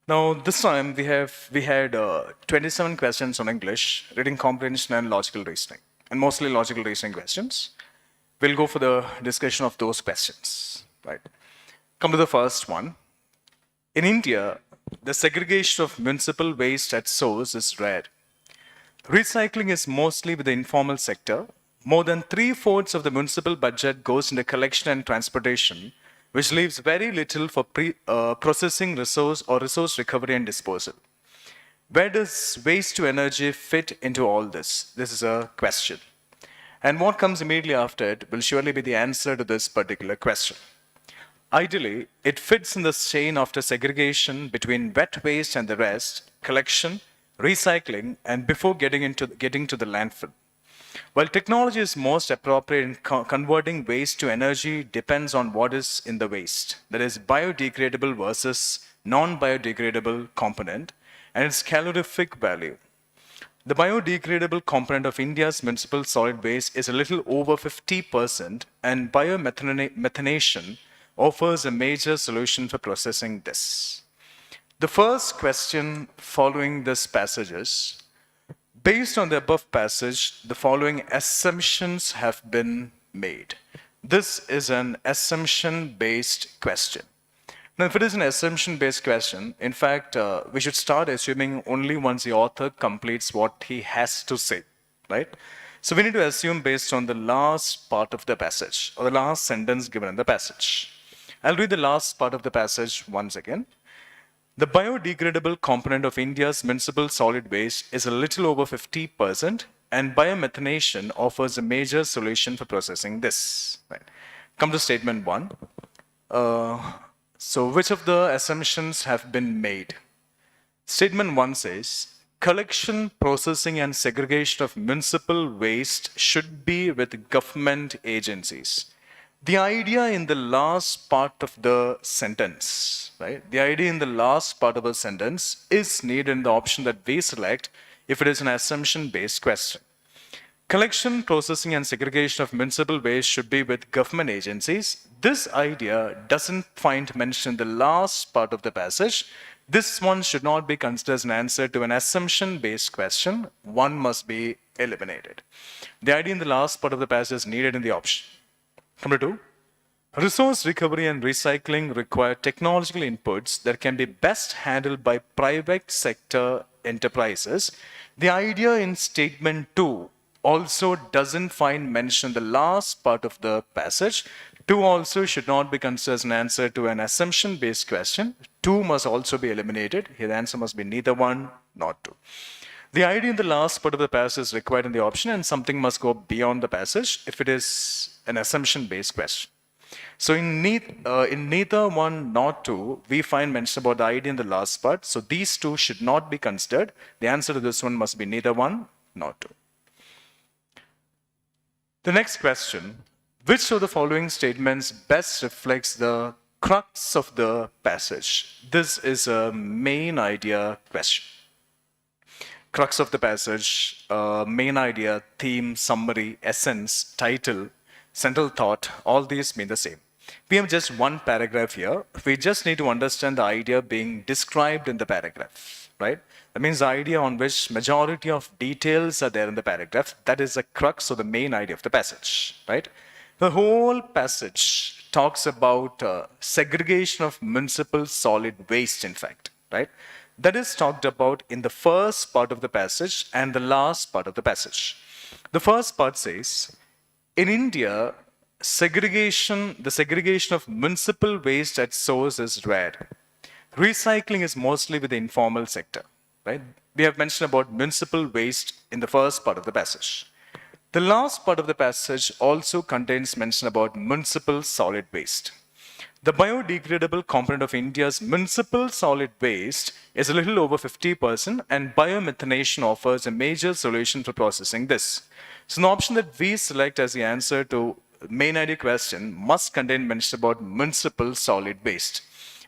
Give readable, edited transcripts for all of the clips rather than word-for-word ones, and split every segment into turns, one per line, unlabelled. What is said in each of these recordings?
Now, this time we had 27 questions on English, reading comprehension and logical reasoning, and mostly logical reasoning questions. We'll go for the discussion of those questions. Right. Come to the first one. In India, the segregation of municipal waste at source is rare. Recycling is mostly with the informal sector. More than three-fourths of the municipal budget goes into collection and transportation, which leaves very little for processing resource or resource recovery and disposal. Where does waste to energy fit into all this? This is a question. And what comes immediately after it will surely be the answer to this particular question. Ideally, it fits in the chain after segregation between wet waste and the rest, collection, recycling, and before getting to the landfill. While technology is most appropriate in converting waste to energy depends on what is in the waste, that is biodegradable versus non-biodegradable component, and its calorific value. The biodegradable component of India's municipal solid waste is a little over 50%, and biomethanation offers a major solution for processing this. The first question following this passage is, based on the above passage, the following assumptions have been made. This is an assumption-based question. Now, if it is an assumption-based question, in fact, we should start assuming only once the author completes what he has to say, right? So we need to assume based on the last part of the passage, or the last sentence given in the passage. I'll read the last part of the passage once again. The biodegradable component of India's municipal solid waste is a little over 50%, and biomethanation offers a major solution for processing this. Right. Come to statement one. So which of the assumptions have been made? Statement one says, collection, processing, and segregation of municipal waste should be with government agencies. The idea in the last part of the sentence, right? The idea in the last part of a sentence is needed in the option that we select if it is an assumption-based question. Collection, processing, and segregation of municipal waste should be with government agencies. This idea doesn't find mention in the last part of the passage. This one should not be considered as an answer to an assumption-based question. One must be eliminated. The idea in the last part of the passage is needed in the option. Number two, resource recovery and recycling require technological inputs that can be best handled by private sector enterprises. The idea in statement two also doesn't find mention in the last part of the passage. Two also should not be considered as an answer to an assumption-based question. Two must also be eliminated. Here the answer must be neither one nor two. The idea in the last part of the passage is required in the option, and something must go beyond the passage if it is an assumption-based question. So in neither one nor two, we find mention about the idea in the last part. So these two should not be considered. The answer to this one must be neither one nor two. The next question, which of the following statements best reflects the crux of the passage? This is a main idea question. Crux of the passage, main idea, theme, summary, essence, title, central thought, all these mean the same. We have just one paragraph here. We just need to understand the idea being described in the paragraph, right? That means the idea on which majority of details are there in the paragraph. That is the crux or the main idea of the passage, right? The whole passage talks about segregation of municipal solid waste, in fact, right? That is talked about in the first part of the passage and the last part of the passage. The first part says, in India, the segregation of municipal waste at source is rare. Recycling is mostly with the informal sector, right? We have mentioned about municipal waste in the first part of the passage. The last part of the passage also contains mention about municipal solid waste. The biodegradable component of India's municipal solid waste is a little over 50%, and biomethanation offers a major solution for processing this. So the option that we select as the answer to main idea question must contain mention about municipal solid waste.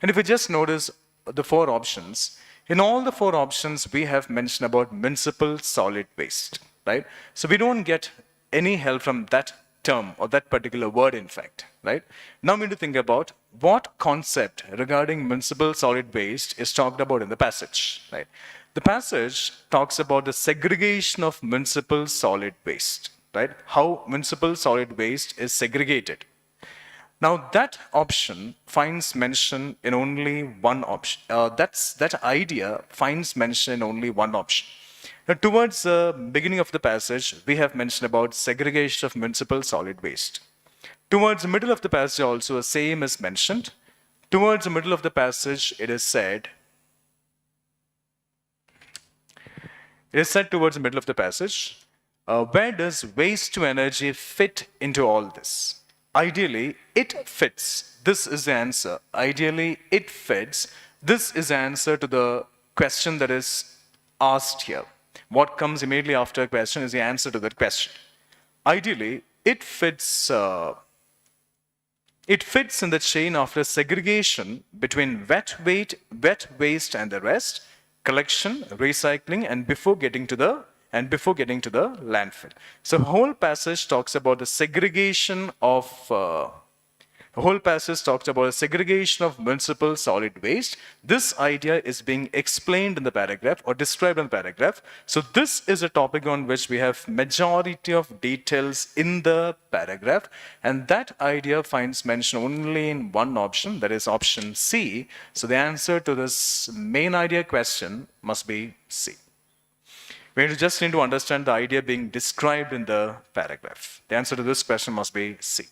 And if we just notice the four options, in all the four options we have mention about municipal solid waste, right? So we don't get any help from that term or that particular word, in fact, right? Now we need to think about what concept regarding municipal solid waste is talked about in the passage, right? The passage talks about the segregation of municipal solid waste, right? How municipal solid waste is segregated. Now that option finds mention in only one option. That idea finds mention in only one option. Now, towards the beginning of the passage, we have mentioned about segregation of municipal solid waste. Towards the middle of the passage also, the same is mentioned. Towards the middle of the passage, it is said towards the middle of the passage, where does waste to energy fit into all this? Ideally, it fits. This is the answer. Ideally, it fits. This is the answer to the question that is asked here. What comes immediately after a question is the answer to that question. Ideally, it fits in the chain after segregation between wet waste and the rest, collection, recycling, and before getting to the landfill. So the whole passage talks about the segregation of municipal solid waste. This idea is being explained in the paragraph or described in the paragraph. So this is a topic on which we have majority of details in the paragraph, and that idea finds mention only in one option, that is option C. So the answer to this main idea question must be C. We just need to understand the idea being described in the paragraph. The answer to this question must be C.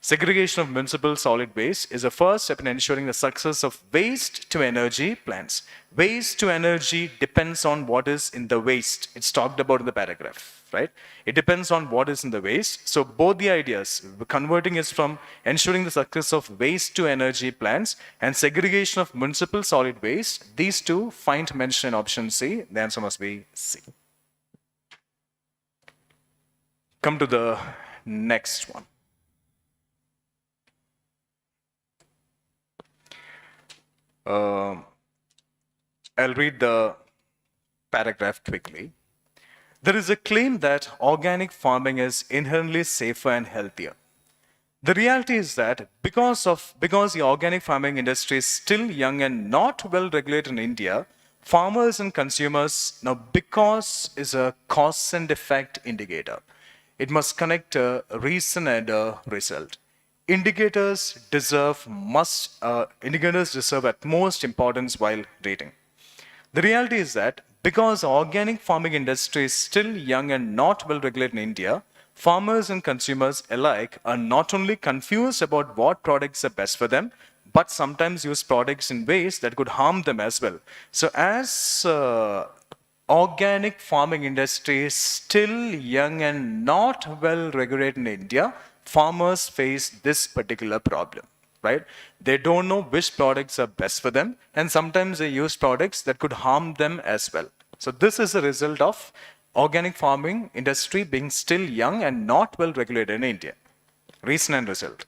Segregation of municipal solid waste is a first step in ensuring the success of waste to energy plants. Waste to energy depends on what is in the waste. It's talked about in the paragraph, right? It depends on what is in the waste. So both the ideas, converting is from ensuring the success of waste to energy plants and segregation of municipal solid waste. These two find mention in option C. The answer must be C. Come to the next one. I'll read the paragraph quickly. There is a claim that organic farming is inherently safer and healthier. The reality is that because the organic farming industry is still young and not well regulated in India, farmers and consumers, now because is a cause and effect indicator. It must connect a reason and a result. Indicators deserve utmost importance while rating. The reality is that because the organic farming industry is still young and not well regulated in India, farmers and consumers alike are not only confused about what products are best for them, but sometimes use products in ways that could harm them as well. So as organic farming industry is still young and not well regulated in India, farmers face this particular problem, right? They don't know which products are best for them, and sometimes they use products that could harm them as well. So this is a result of organic farming industry being still young and not well regulated in India. Reason and result.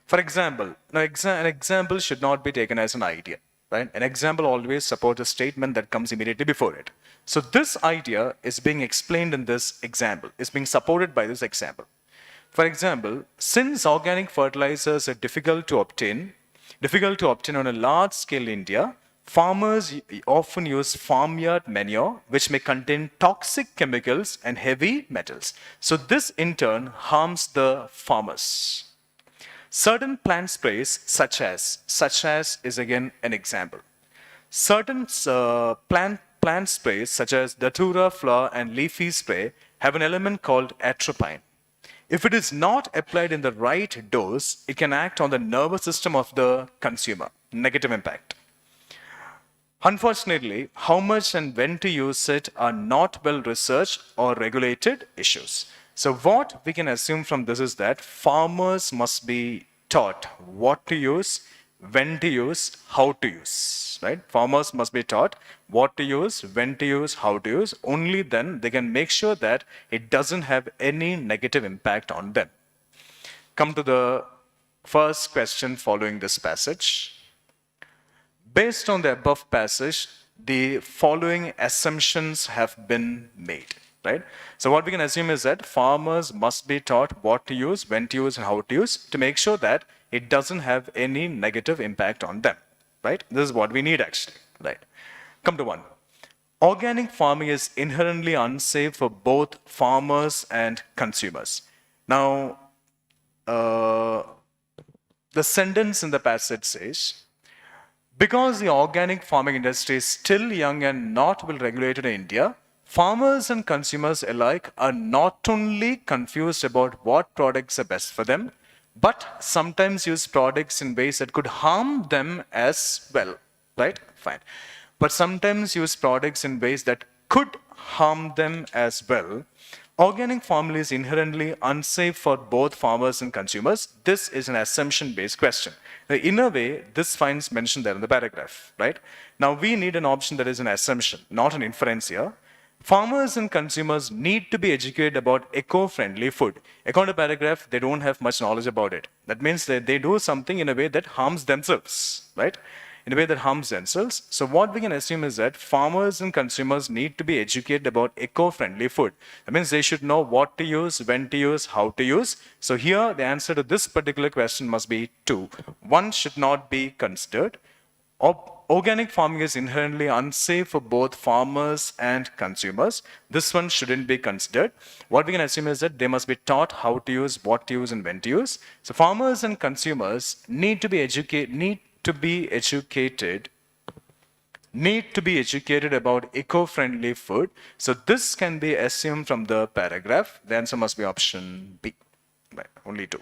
For example, now an example should not be taken as an idea, right? An example always supports a statement that comes immediately before it. So this idea is being explained in this example, is being supported by this example. For example, since organic fertilizers are difficult to obtain on a large scale in India, farmers often use farmyard manure, which may contain toxic chemicals and heavy metals. So this in turn harms the farmers. Certain plant sprays, such as is again an example. Certain plant sprays, such as Datura flower and leafy spray, have an element called atropine. If it is not applied in the right dose, it can act on the nervous system of the consumer. Negative impact. Unfortunately, how much and when to use it are not well researched or regulated issues. So what we can assume from this is that farmers must be taught what to use, when to use, how to use, right? Farmers must be taught what to use, when to use, how to use. Only then they can make sure that it doesn't have any negative impact on them. Come to the first question following this passage. Based on the above passage, the following assumptions have been made, right? So what we can assume is that farmers must be taught what to use, when to use, and how to use to make sure that it doesn't have any negative impact on them, right? This is what we need actually, right? Come to one. Organic farming is inherently unsafe for both farmers and consumers. Now, the sentence in the passage says, because the organic farming industry is still young and not well regulated in India, farmers and consumers alike are not only confused about what products are best for them, but sometimes use products in ways that could harm them as well, right? Fine. But sometimes use products in ways that could harm them as well. Organic farming is inherently unsafe for both farmers and consumers. This is an assumption-based question. Now, in a way, this finds mentioned there in the paragraph, right? Now, we need an option that is an assumption, not an inference here. Farmers and consumers need to be educated about eco-friendly food. According to the paragraph, they don't have much knowledge about it. That means that they do something in a way that harms themselves, right? In a way that harms themselves. So what we can assume is that farmers and consumers need to be educated about eco-friendly food. That means they should know what to use, when to use, how to use. So here the answer to this particular question must be 2. 1 should not be considered. Organic farming is inherently unsafe for both farmers and consumers. This one shouldn't be considered. What we can assume is that they must be taught how to use, what to use, and when to use. So farmers and consumers need to be educated about eco-friendly food. So this can be assumed from the paragraph. The answer must be option B. Right, only 2.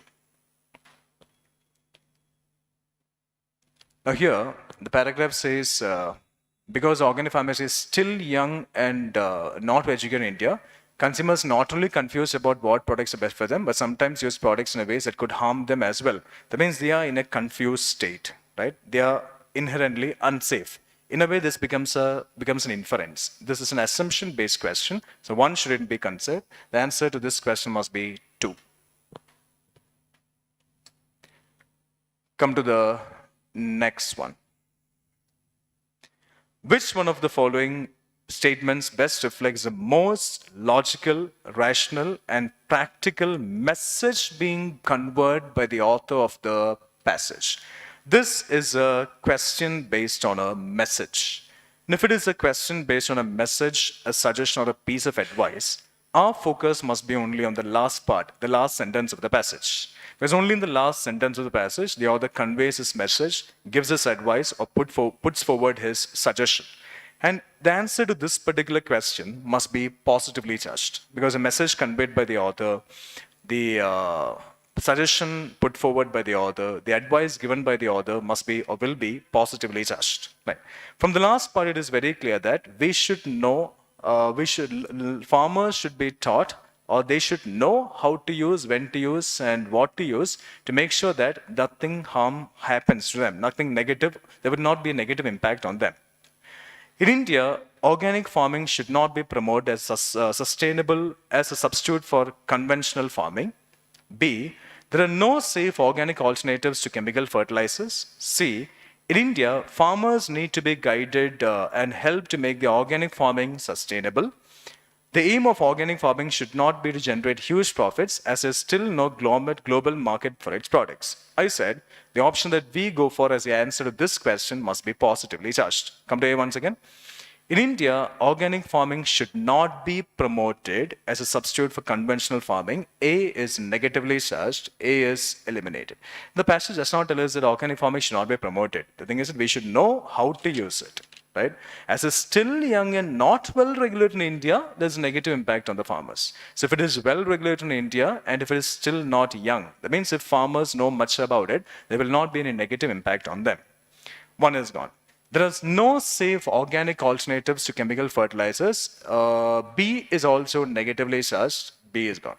Now here, the paragraph says, because organic farmers is still young and not educated in India, consumers not only confused about what products are best for them, but sometimes use products in a ways that could harm them as well. That means they are in a confused state, right? They are inherently unsafe. In a way, this becomes an inference. This is an assumption-based question, so 1 shouldn't be considered. The answer to this question must be 2. Come to the next one. Which one of the following statements best reflects the most logical, rational, and practical message being conveyed by the author of the passage? This is a question based on a message. And if it is a question based on a message, a suggestion, or a piece of advice, our focus must be only on the last part, the last sentence of the passage. Because only in the last sentence of the passage, the author conveys his message, gives his advice, or puts forward his suggestion. And the answer to this particular question must be positively charged. Because a message conveyed by the author, the suggestion put forward by the author, the advice given by the author must be or will be positively charged. Right. From the last part, it is very clear that we should know, farmers should be taught, or they should know how to use, when to use, and what to use to make sure that nothing harm happens to them, nothing negative, there would not be a negative impact on them. In India, organic farming should not be promoted as sustainable as a substitute for conventional farming. B, there are no safe organic alternatives to chemical fertilizers. C, in India, farmers need to be guided and helped to make the organic farming sustainable. The aim of organic farming should not be to generate huge profits, as there is still no global market for its products. I said the option that we go for as the answer to this question must be positively charged. Come to A once again. In India, organic farming should not be promoted as a substitute for conventional farming. A is negatively charged, A is eliminated. The passage does not tell us that organic farming should not be promoted. The thing is that we should know how to use it. Right? As it's still young and not well regulated in India, there's a negative impact on the farmers. So if it is well regulated in India and if it is still not young, that means if farmers know much about it, there will not be any negative impact on them. 1 is gone. There is no safe organic alternatives to chemical fertilizers. B is also negatively charged. B is gone.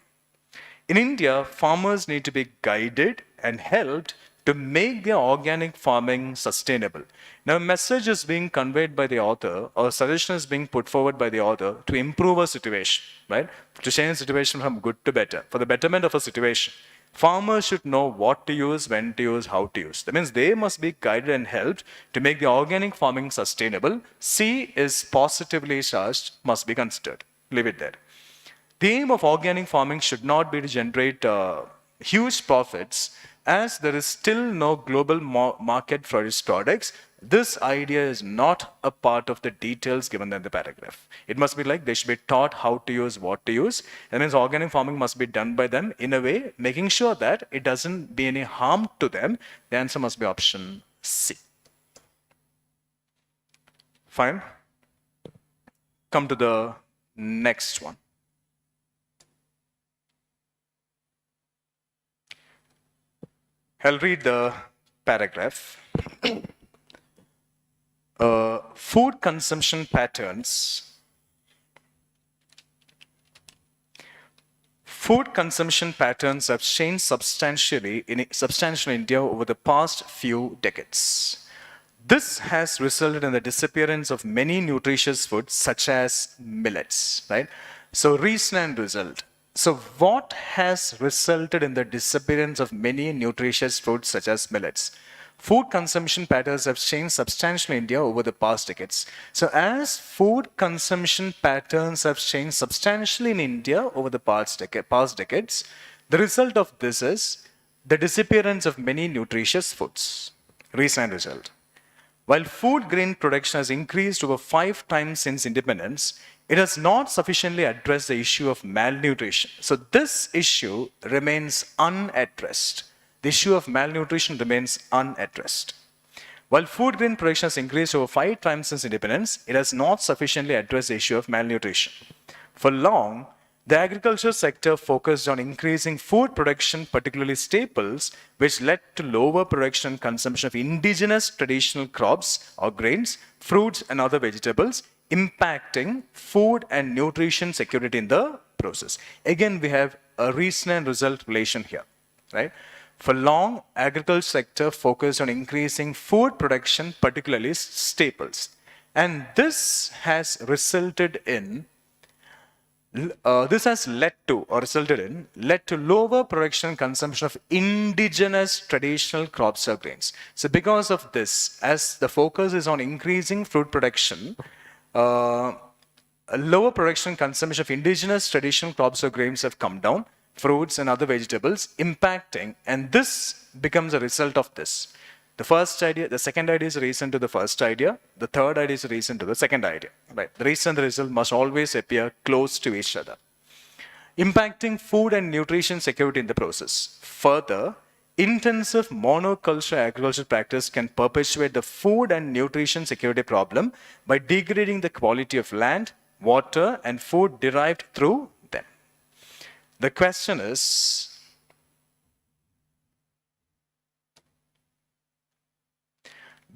In India, farmers need to be guided and helped to make their organic farming sustainable. Now, a message is being conveyed by the author, or a suggestion is being put forward by the author to improve a situation, right? To change the situation from good to better, for the betterment of a situation. Farmers should know what to use, when to use, how to use. That means they must be guided and helped to make the organic farming sustainable. C is positively charged, must be considered. Leave it there. The aim of organic farming should not be to generate huge profits, as there is still no global market for its products. This idea is not a part of the details given in the paragraph. It must be like they should be taught how to use, what to use. That means organic farming must be done by them in a way, making sure that it doesn't be any harm to them. The answer must be option C. Fine. Come to the next one. I'll read the paragraph. Food consumption patterns. Food consumption patterns have changed substantially in India over the past few decades. This has resulted in the disappearance of many nutritious foods such as millets, right? So reason and result. So what has resulted in the disappearance of many nutritious foods such as millets? Food consumption patterns have changed substantially in India over the past decades. So as food consumption patterns have changed substantially in India over the past decades, the result of this is the disappearance of many nutritious foods. Reason and result. While food grain production has increased over 5 times since independence, it has not sufficiently addressed the issue of malnutrition. So this issue remains unaddressed. The issue of malnutrition remains unaddressed. While food grain production has increased over 5 times since independence, it has not sufficiently addressed the issue of malnutrition. For long, the agriculture sector focused on increasing food production, particularly staples, which led to lower production and consumption of indigenous traditional crops or grains, fruits, and other vegetables, impacting food and nutrition security in the process. Again, we have a reason and result relation here, right? For long, agriculture sector focused on increasing food production, particularly staples. And this has resulted in led to lower production and consumption of indigenous traditional crops or grains. So because of this, as the focus is on increasing fruit production, a lower production and consumption of indigenous traditional crops or grains have come down, fruits and other vegetables impacting, and this becomes a result of this. The first idea, the second idea is a reason to the first idea. The third idea is a reason to the second idea. Right? The reason and the result must always appear close to each other, impacting food and nutrition security in the process. Further, intensive monoculture agriculture practice can perpetuate the food and nutrition security problem by degrading the quality of land, water, and food derived through them. The question is,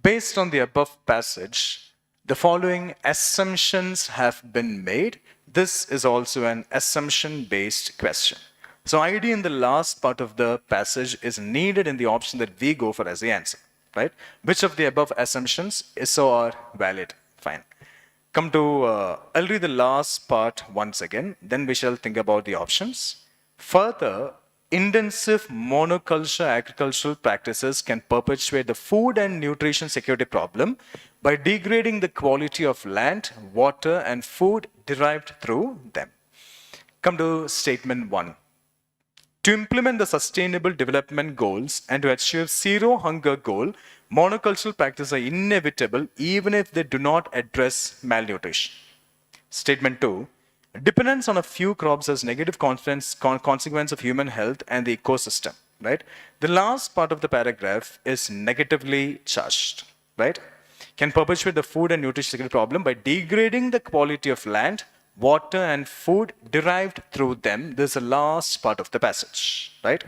based on the above passage, the following assumptions have been made. This is also an assumption-based question. So ID in the last part of the passage is needed in the option that we go for as the answer, right? Which of the above assumptions is so are valid? Fine. Come to, I'll read the last part once again, then we shall think about the options. Further, intensive monoculture agricultural practices can perpetuate the food and nutrition security problem by degrading the quality of land, water, and food derived through them. Come to statement 1. To implement the Sustainable Development Goals and to achieve zero hunger goal, monocultural practices are inevitable even if they do not address malnutrition. Statement 2. Dependence on a few crops has negative consequence of human health and the ecosystem, right? The last part of the paragraph is negatively charged, right? Can perpetuate the food and nutrition security problem by degrading the quality of land, water, and food derived through them. This is the last part of the passage, right?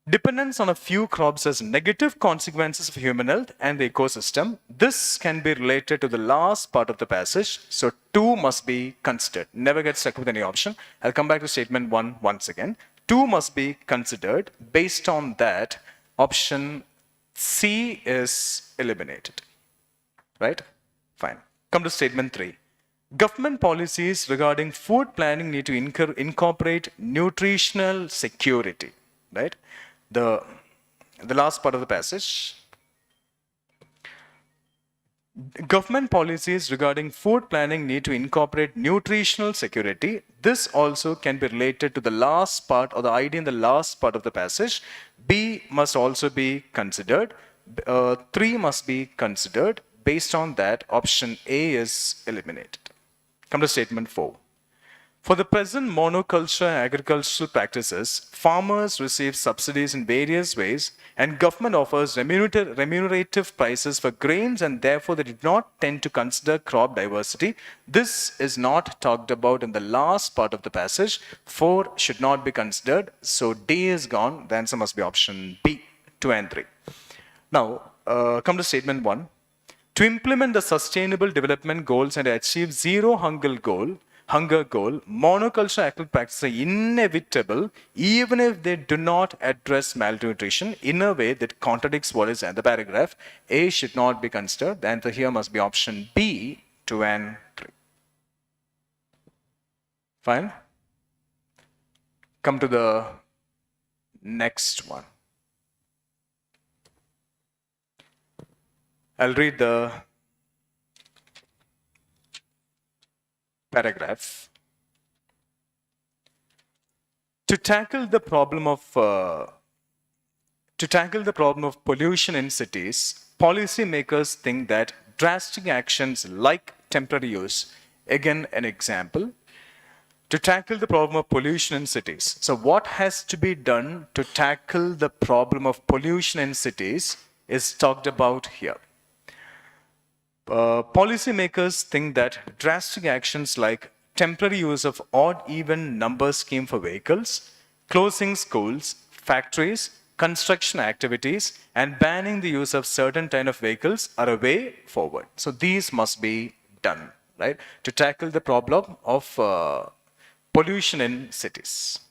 Dependence on a few crops has negative consequences for human health and the ecosystem. This can be related to the last part of the passage. So 2 must be considered. Never get stuck with any option. I'll come back to statement 1 once again. 2 must be considered. Based on that, option C is eliminated. Right? Fine. Come to statement 3. Government policies regarding food planning need to incorporate nutritional security. Right? The last part of the passage. Government policies regarding food planning need to incorporate nutritional security. This also can be related to the last part or the idea in the last part of the passage. B must also be considered. 3 must be considered. Based on that, option A is eliminated. Come to statement 4. For the present monoculture agricultural practices, farmers receive subsidies in various ways and government offers remunerative prices for grains and therefore they did not tend to consider crop diversity. This is not talked about in the last part of the passage. 4 should not be considered. So D is gone. The answer must be option B, 2 and 3. Now, come to statement 1. To implement the sustainable development goals and achieve zero hunger goal, monoculture agricultural practices are inevitable even if they do not address malnutrition in a way that contradicts what is in the paragraph. A should not be considered. The answer here must be option B, 2 and 3. Fine. Come to the next one. I'll read the paragraph. To tackle the problem of pollution in cities, policymakers think that drastic actions like temporary use, again an example, to tackle the problem of pollution in cities. So what has to be done to tackle the problem of pollution in cities is talked about here. Policymakers think that drastic actions like temporary use of odd-even number scheme for vehicles, closing schools, factories, construction activities, and banning the use of certain kind of vehicles are a way forward. So these must be done, right, to tackle the problem of pollution in cities.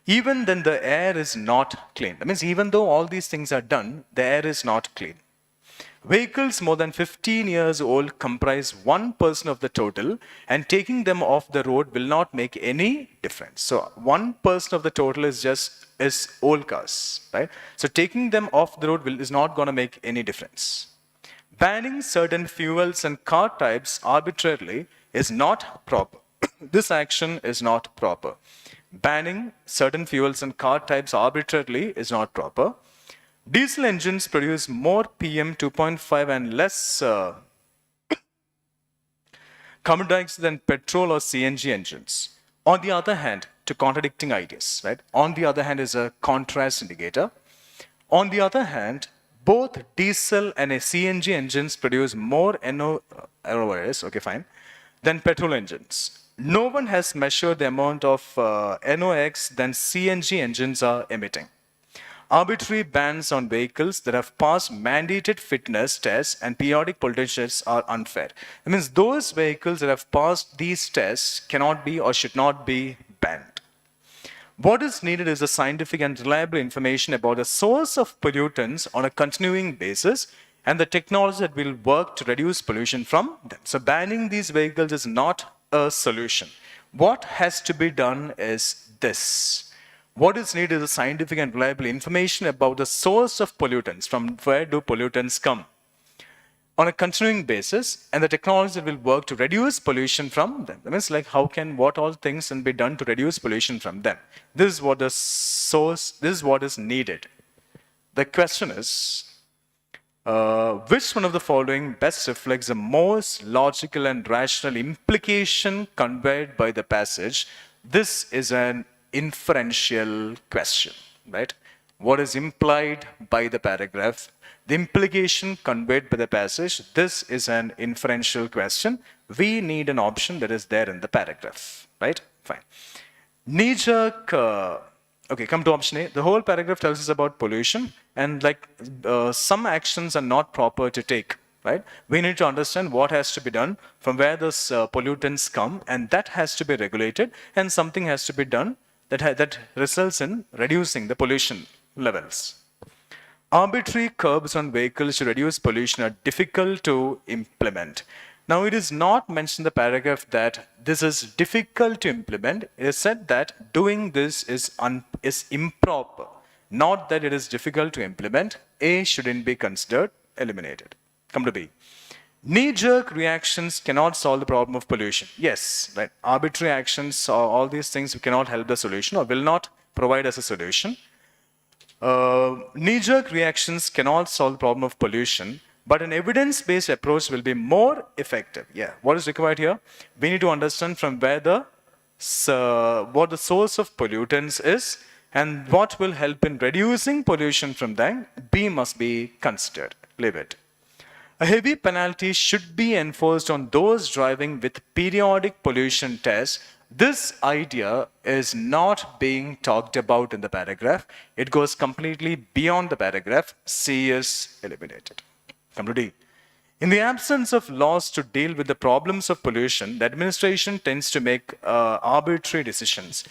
Even then the air is not clean. That means even though all these things are done, the air is not clean. Vehicles more than 15 years old comprise 1% of the total, and taking them off the road will not make any difference. So 1% of the total is old cars, right? So taking them off the road is not going to make any difference. Banning certain fuels and car types arbitrarily is not proper. This action is not proper. Banning certain fuels and car types arbitrarily is not proper. Diesel engines produce more PM 2.5 and less carbon dioxide than petrol or CNG engines. On the other hand, to contradicting ideas, right? On the other hand is a contrast indicator. On the other hand, both diesel and CNG engines produce more NOx, okay, fine, than petrol engines. No one has measured the amount of NOx than CNG engines are emitting. Arbitrary bans on vehicles that have passed mandated fitness tests and periodic pollution tests are unfair. That means those vehicles that have passed these tests cannot be or should not be banned. What is needed is a scientific and reliable information about the source of pollutants on a continuing basis and the technology that will work to reduce pollution from them. So banning these vehicles is not a solution. What has to be done is this. What is needed is a scientific and reliable information about the source of pollutants, from where do pollutants come, on a continuing basis, and the technology that will work to reduce pollution from them. That means like what all things can be done to reduce pollution from them. This is what the source, this is what is needed. The question is, which one of the following best reflects the most logical and rational implication conveyed by the passage? This is an inferential question, right? What is implied by the paragraph? The implication conveyed by the passage. This is an inferential question. We need an option that is there in the paragraph, right? Fine. Knee-jerk, okay, come to option A. The whole paragraph tells us about pollution and like some actions are not proper to take, right? We need to understand what has to be done, from where those pollutants come, and that has to be regulated, and something has to be done that results in reducing the pollution levels. Arbitrary curbs on vehicles to reduce pollution are difficult to implement. Now, it is not mentioned in the paragraph that this is difficult to implement. It is said that doing this is improper, not that it is difficult to implement. A shouldn't be considered, eliminated. Come to B. Knee-jerk reactions cannot solve the problem of pollution. Yes, right. Arbitrary actions or all these things cannot help the solution or will not provide us a solution. Knee-jerk reactions cannot solve the problem of pollution, but an evidence-based approach will be more effective. Yeah, what is required here? We need to understand from where what the source of pollutants is and what will help in reducing pollution from them. B must be considered. Leave it. A heavy penalty should be enforced on those driving with periodic pollution tests. This idea is not being talked about in the paragraph. It goes completely beyond the paragraph. C is eliminated. Come to D. In the absence of laws to deal with the problems of pollution, the administration tends to make arbitrary decisions.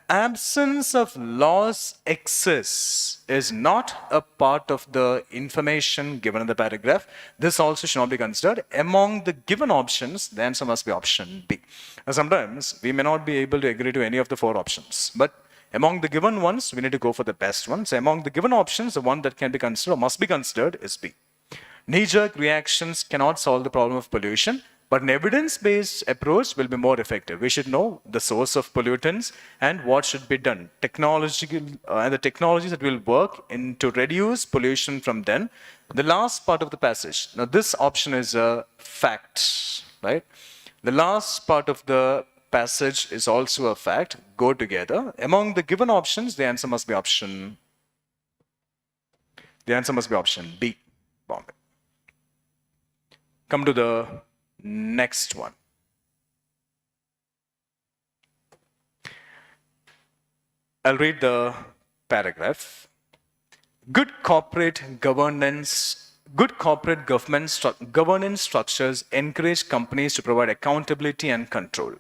Absence of laws exists is not a part of the information given in the paragraph. This also should not be considered. Among the given options, the answer must be option B. Now, sometimes we may not be able to agree to any of the 4 options, but among the given ones, we need to go for the best one. So among the given options, the one that can be considered or must be considered is B. Knee-jerk reactions cannot solve the problem of pollution, but an evidence-based approach will be more effective. We should know the source of pollutants and what should be done. And the technologies that will work to reduce pollution from them. The last part of the passage. Now, this option is a fact, right? The last part of the passage is also a fact. Go together. Among the given options, the answer must be option. The answer must be option B. Bombay. Come to the next one. I'll read the paragraph. Good corporate governance structures encourage companies to provide accountability and control.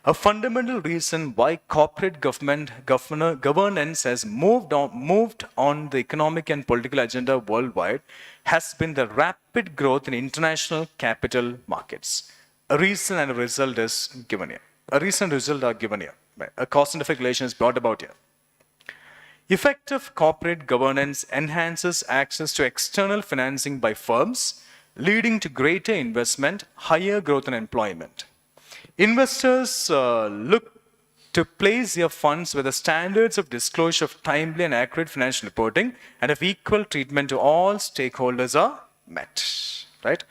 A fundamental reason why corporate governance has moved on the economic and political agenda worldwide has been the rapid growth in international capital markets. A reason and a result is given here. A reason and result are given here. Right? A cause and effect relation is brought about here. Effective corporate governance enhances access to external financing by firms, leading to greater investment, higher growth and employment. Investors look to place their funds where the standards of disclosure of timely and accurate financial reporting and of equal treatment to all stakeholders are met. Right?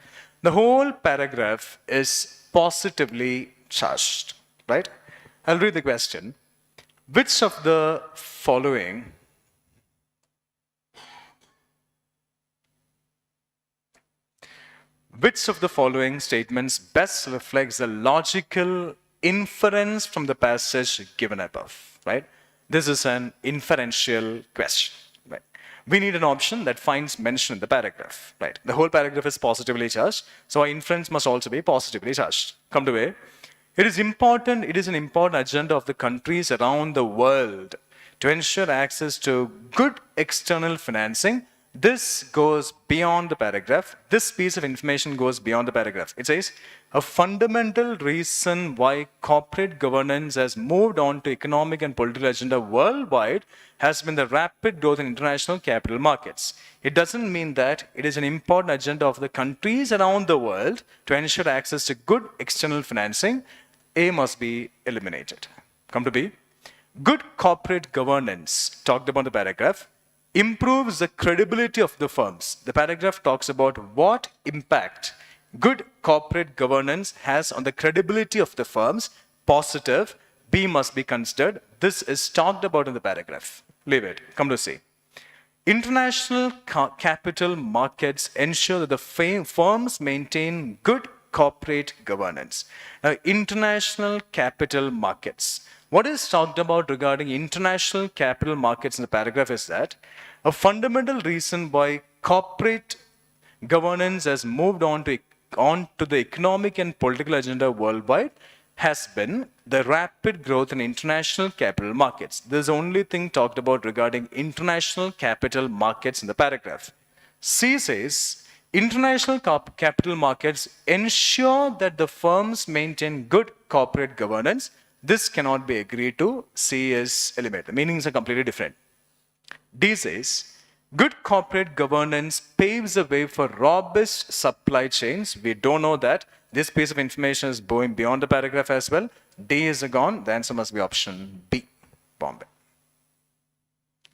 The whole paragraph is positively charged. Right? I'll read the question. Which of the following statements best reflects the logical inference from the passage given above, right? This is an inferential question, right? We need an option that finds mention in the paragraph, right? The whole paragraph is positively charged, so our inference must also be positively charged. Come to A. It is an important agenda of the countries around the world to ensure access to good external financing. This goes beyond the paragraph. This piece of information goes beyond the paragraph. It says, a fundamental reason why corporate governance has moved on to economic and political agenda worldwide has been the rapid growth in international capital markets. It doesn't mean that it is an important agenda of the countries around the world to ensure access to good external financing. A must be eliminated. Come to B. Good corporate governance, talked about in the paragraph, improves the credibility of the firms. The paragraph talks about what impact good corporate governance has on the credibility of the firms. Positive. B must be considered. This is talked about in the paragraph. Leave it. Come to C. International capital markets ensure that the firms maintain good corporate governance. Now, international capital markets. What is talked about regarding international capital markets in the paragraph is that a fundamental reason why corporate governance has moved on to the economic and political agenda worldwide has been the rapid growth in international capital markets. This is the only thing talked about regarding international capital markets in the paragraph. C says, international capital markets ensure that the firms maintain good corporate governance. This cannot be agreed to. C is eliminated. The meanings are completely different. D says, Good corporate governance paves the way for robust supply chains. We don't know that. This piece of information is going beyond the paragraph as well. D is gone. The answer must be option B, Bombay.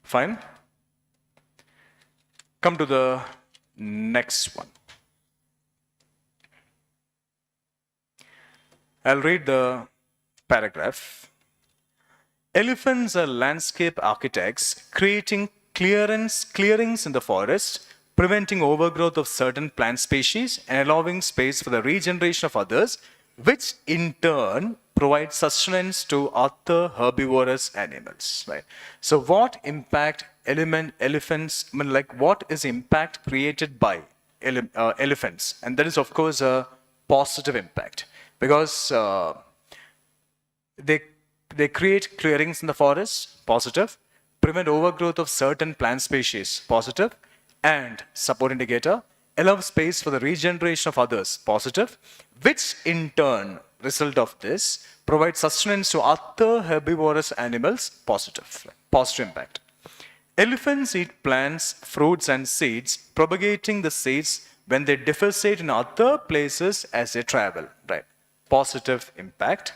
Fine. Come to the next one. I'll read the paragraph. Elephants are landscape architects creating clearings in the forest, preventing overgrowth of certain plant species and allowing space for the regeneration of others, which in turn provide sustenance to other herbivorous animals. Right. So, what impact what is impact created by elephants? And that is, of course, a positive impact because they create clearings in the forest, positive, prevent overgrowth of certain plant species, positive, and support indicator, allow space for the regeneration of others, positive, which in turn, result of this, provide sustenance to other herbivorous animals, positive impact. Elephants eat plants, fruits, and seeds, propagating the seeds when they deficiate in other places as they travel, right? Positive impact.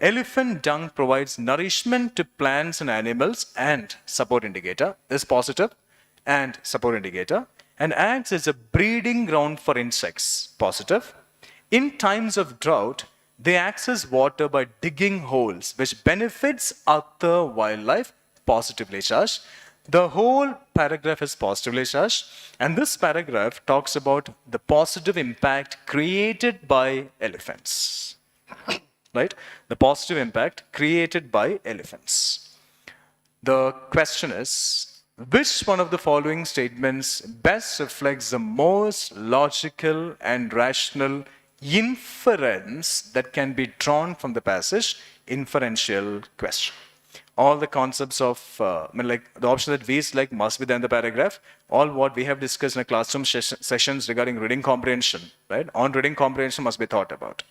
Elephant dung provides nourishment to plants and animals and support indicator is positive and support indicator and acts as a breeding ground for insects, positive. In times of drought, they access water by digging holes, which benefits other wildlife, positively charged. The whole paragraph is positively charged, and this paragraph talks about the positive impact created by elephants. Right? The positive impact created by elephants. The question is, which one of the following statements best reflects the most logical and rational inference that can be drawn from the passage? Inferential question. All the concepts of, the option that we select must be there in the paragraph. All what we have discussed in the classroom sessions regarding reading comprehension, right? On reading comprehension must be thought about.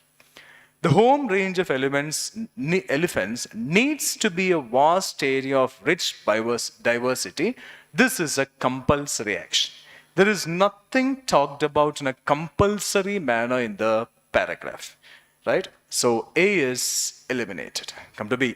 The home range of elephants needs to be a vast area of rich diversity. This is a compulsory action. There is nothing talked about in a compulsory manner in the paragraph, right? So A is eliminated. Come to B.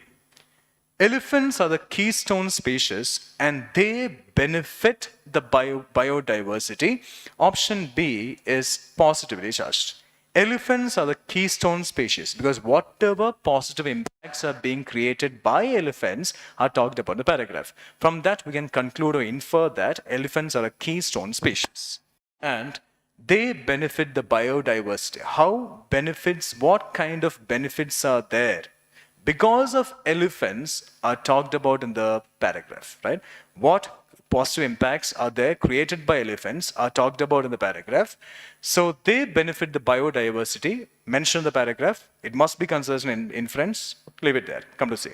Elephants are the keystone species and they benefit the biodiversity. Option B is positively charged. Elephants are the keystone species because whatever positive impacts are being created by elephants are talked about in the paragraph. From that, we can conclude or infer that elephants are a keystone species and they benefit the biodiversity. How benefits, what kind of benefits are there? Because of elephants are talked about in the paragraph, right? What positive impacts are there created by elephants are talked about in the paragraph. So they benefit the biodiversity mentioned in the paragraph. It must be considered in inference. Leave it there. Come to see.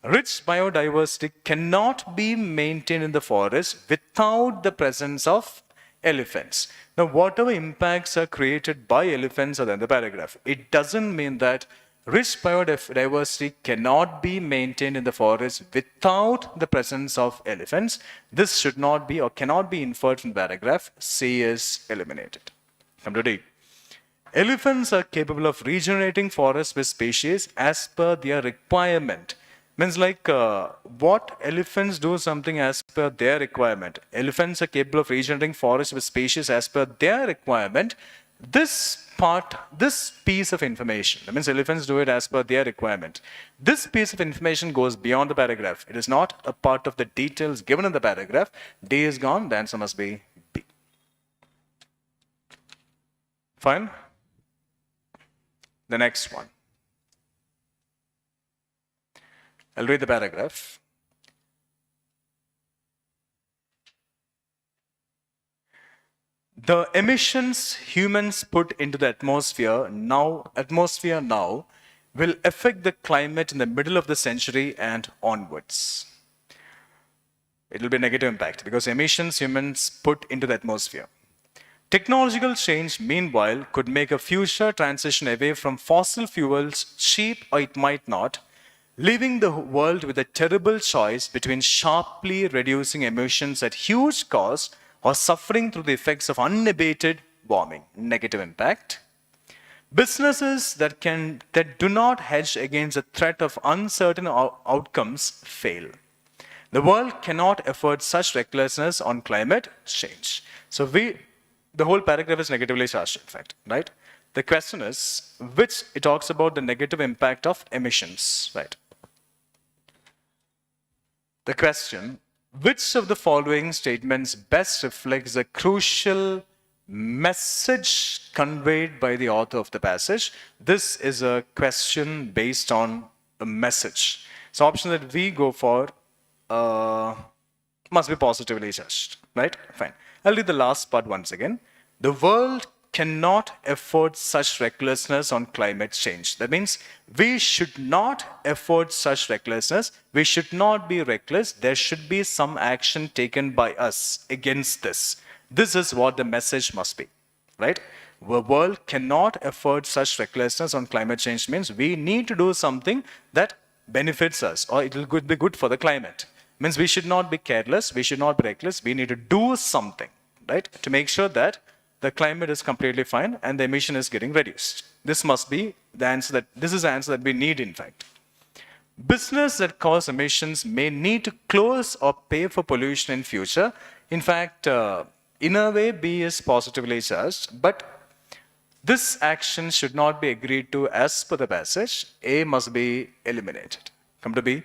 Rich biodiversity cannot be maintained in the forest without the presence of elephants. Now, whatever impacts are created by elephants are there in the paragraph. It doesn't mean that rich biodiversity cannot be maintained in the forest without the presence of elephants. This should not be or cannot be inferred from the paragraph. C is eliminated. Come to D. Elephants are capable of regenerating forests with species as per their requirement. Means like what elephants do something as per their requirement. Elephants are capable of regenerating forests with species as per their requirement. This piece of information, that means elephants do it as per their requirement. This piece of information goes beyond the paragraph. It is not a part of the details given in the paragraph. D is gone, the answer must be B. Fine. The next one. I'll read the paragraph. The emissions humans put into the atmosphere now will affect the climate in the middle of the century and onwards. It will be a negative impact because emissions humans put into the atmosphere. Technological change, meanwhile, could make a future transition away from fossil fuels cheap or it might not. leaving the world with a terrible choice between sharply reducing emissions at huge cost or suffering through the effects of unabated warming, negative impact. Businesses that do not hedge against the threat of uncertain outcomes fail. The world cannot afford such recklessness on climate change. So the whole paragraph is negatively charged, in fact, right? The question is, it talks about the negative impact of emissions, right? The question, which of the following statements best reflects the crucial message conveyed by the author of the passage? This is a question based on a message. So option that we go for must be positively judged, right? Fine. I'll read the last part once again. The world cannot afford such recklessness on climate change. That means we should not afford such recklessness. We should not be reckless. There should be some action taken by us against this. This is what the message must be, right? The world cannot afford such recklessness on climate change means we need to do something that benefits us, or it will be good for the climate. Means we should not be careless, we should not be reckless, we need to do something, right, to make sure that the climate is completely fine and the emission is getting reduced. This must be the answer this is the answer that we need, in fact. Business that cause emissions may need to close or pay for pollution in future. In fact, in a way, B is positively charged, but this action should not be agreed to as per the passage. A must be eliminated. Come to B.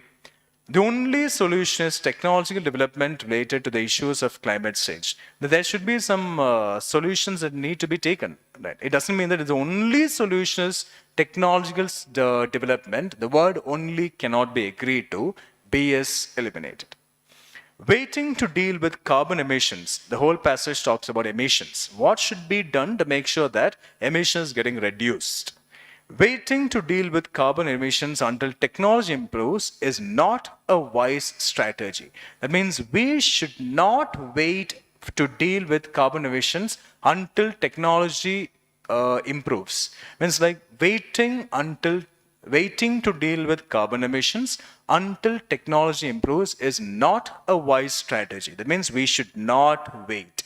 The only solution is technological development related to the issues of climate change. There should be some solutions that need to be taken. Right? It doesn't mean that the only solution is technological development. The word only cannot be agreed to. B is eliminated. Waiting to deal with carbon emissions. The whole passage talks about emissions. What should be done to make sure that emissions getting reduced? Waiting to deal with carbon emissions until technology improves is not a wise strategy. That means we should not wait to deal with carbon emissions until technology improves. Means like waiting to deal with carbon emissions until technology improves is not a wise strategy. That means we should not wait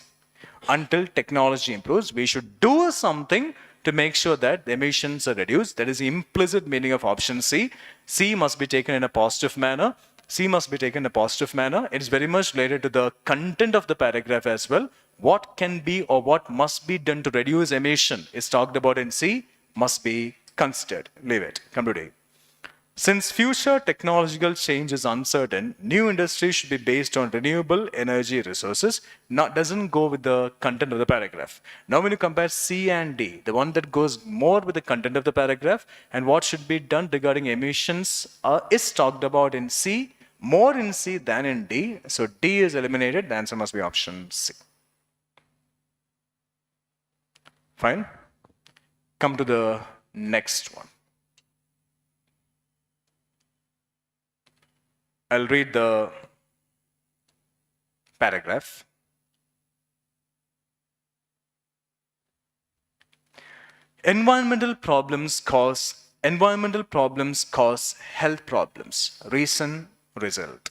until technology improves. We should do something to make sure that the emissions are reduced. That is the implicit meaning of option C. C must be taken in a positive manner. C must be taken in a positive manner. It is very much related to the content of the paragraph as well. What can be or what must be done to reduce emission is talked about in C, must be considered. Leave it. Come to D. Since future technological change is uncertain, new industry should be based on renewable energy resources. Doesn't go with the content of the paragraph. Now when you compare C and D, the one that goes more with the content of the paragraph and what should be done regarding emissions is talked about in C, more in C than in D. So D is eliminated. The answer must be option C. Fine. Come to the next one. I'll read the paragraph. Environmental problems cause health problems. Reason, result.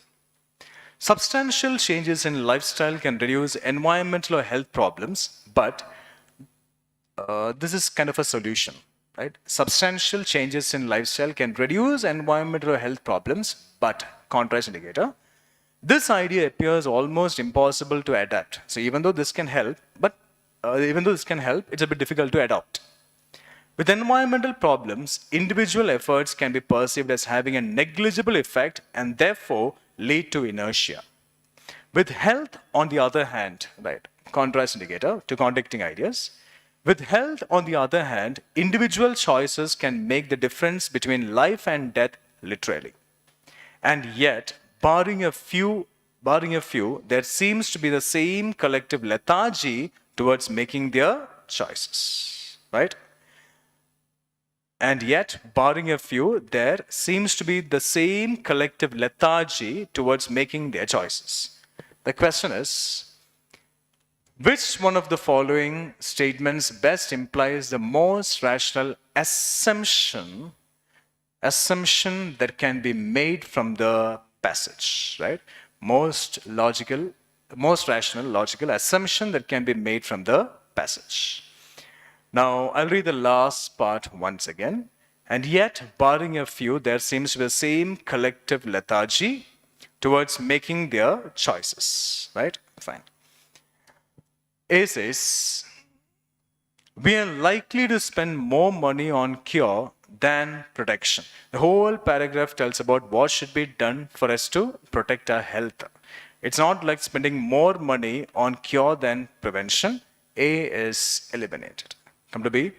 Substantial changes in lifestyle can reduce environmental or health problems, but this is kind of a solution, right? Substantial changes in lifestyle can reduce environmental or health problems, but contrast indicator. This idea appears almost impossible to adapt. So even though this can help, it's a bit difficult to adopt. With environmental problems, individual efforts can be perceived as having a negligible effect and therefore lead to inertia. With health, on the other hand, right, contrast indicator to contradicting ideas. With health, on the other hand, individual choices can make the difference between life and death literally. And yet, barring a few, there seems to be the same collective lethargy towards making their choices, right? And yet, barring a few, there seems to be the same collective lethargy towards making their choices. The question is, which one of the following statements best implies the most rational assumption assumption that can be made from the passage, right? Most rational, logical assumption that can be made from the passage. Now, I'll read the last part once again. And yet, barring a few, there seems to be the same collective lethargy towards making their choices, right? Fine. A says, we are likely to spend more money on cure than protection. The whole paragraph tells about what should be done for us to protect our health. It's not like spending more money on cure than prevention. A is eliminated. Come to B.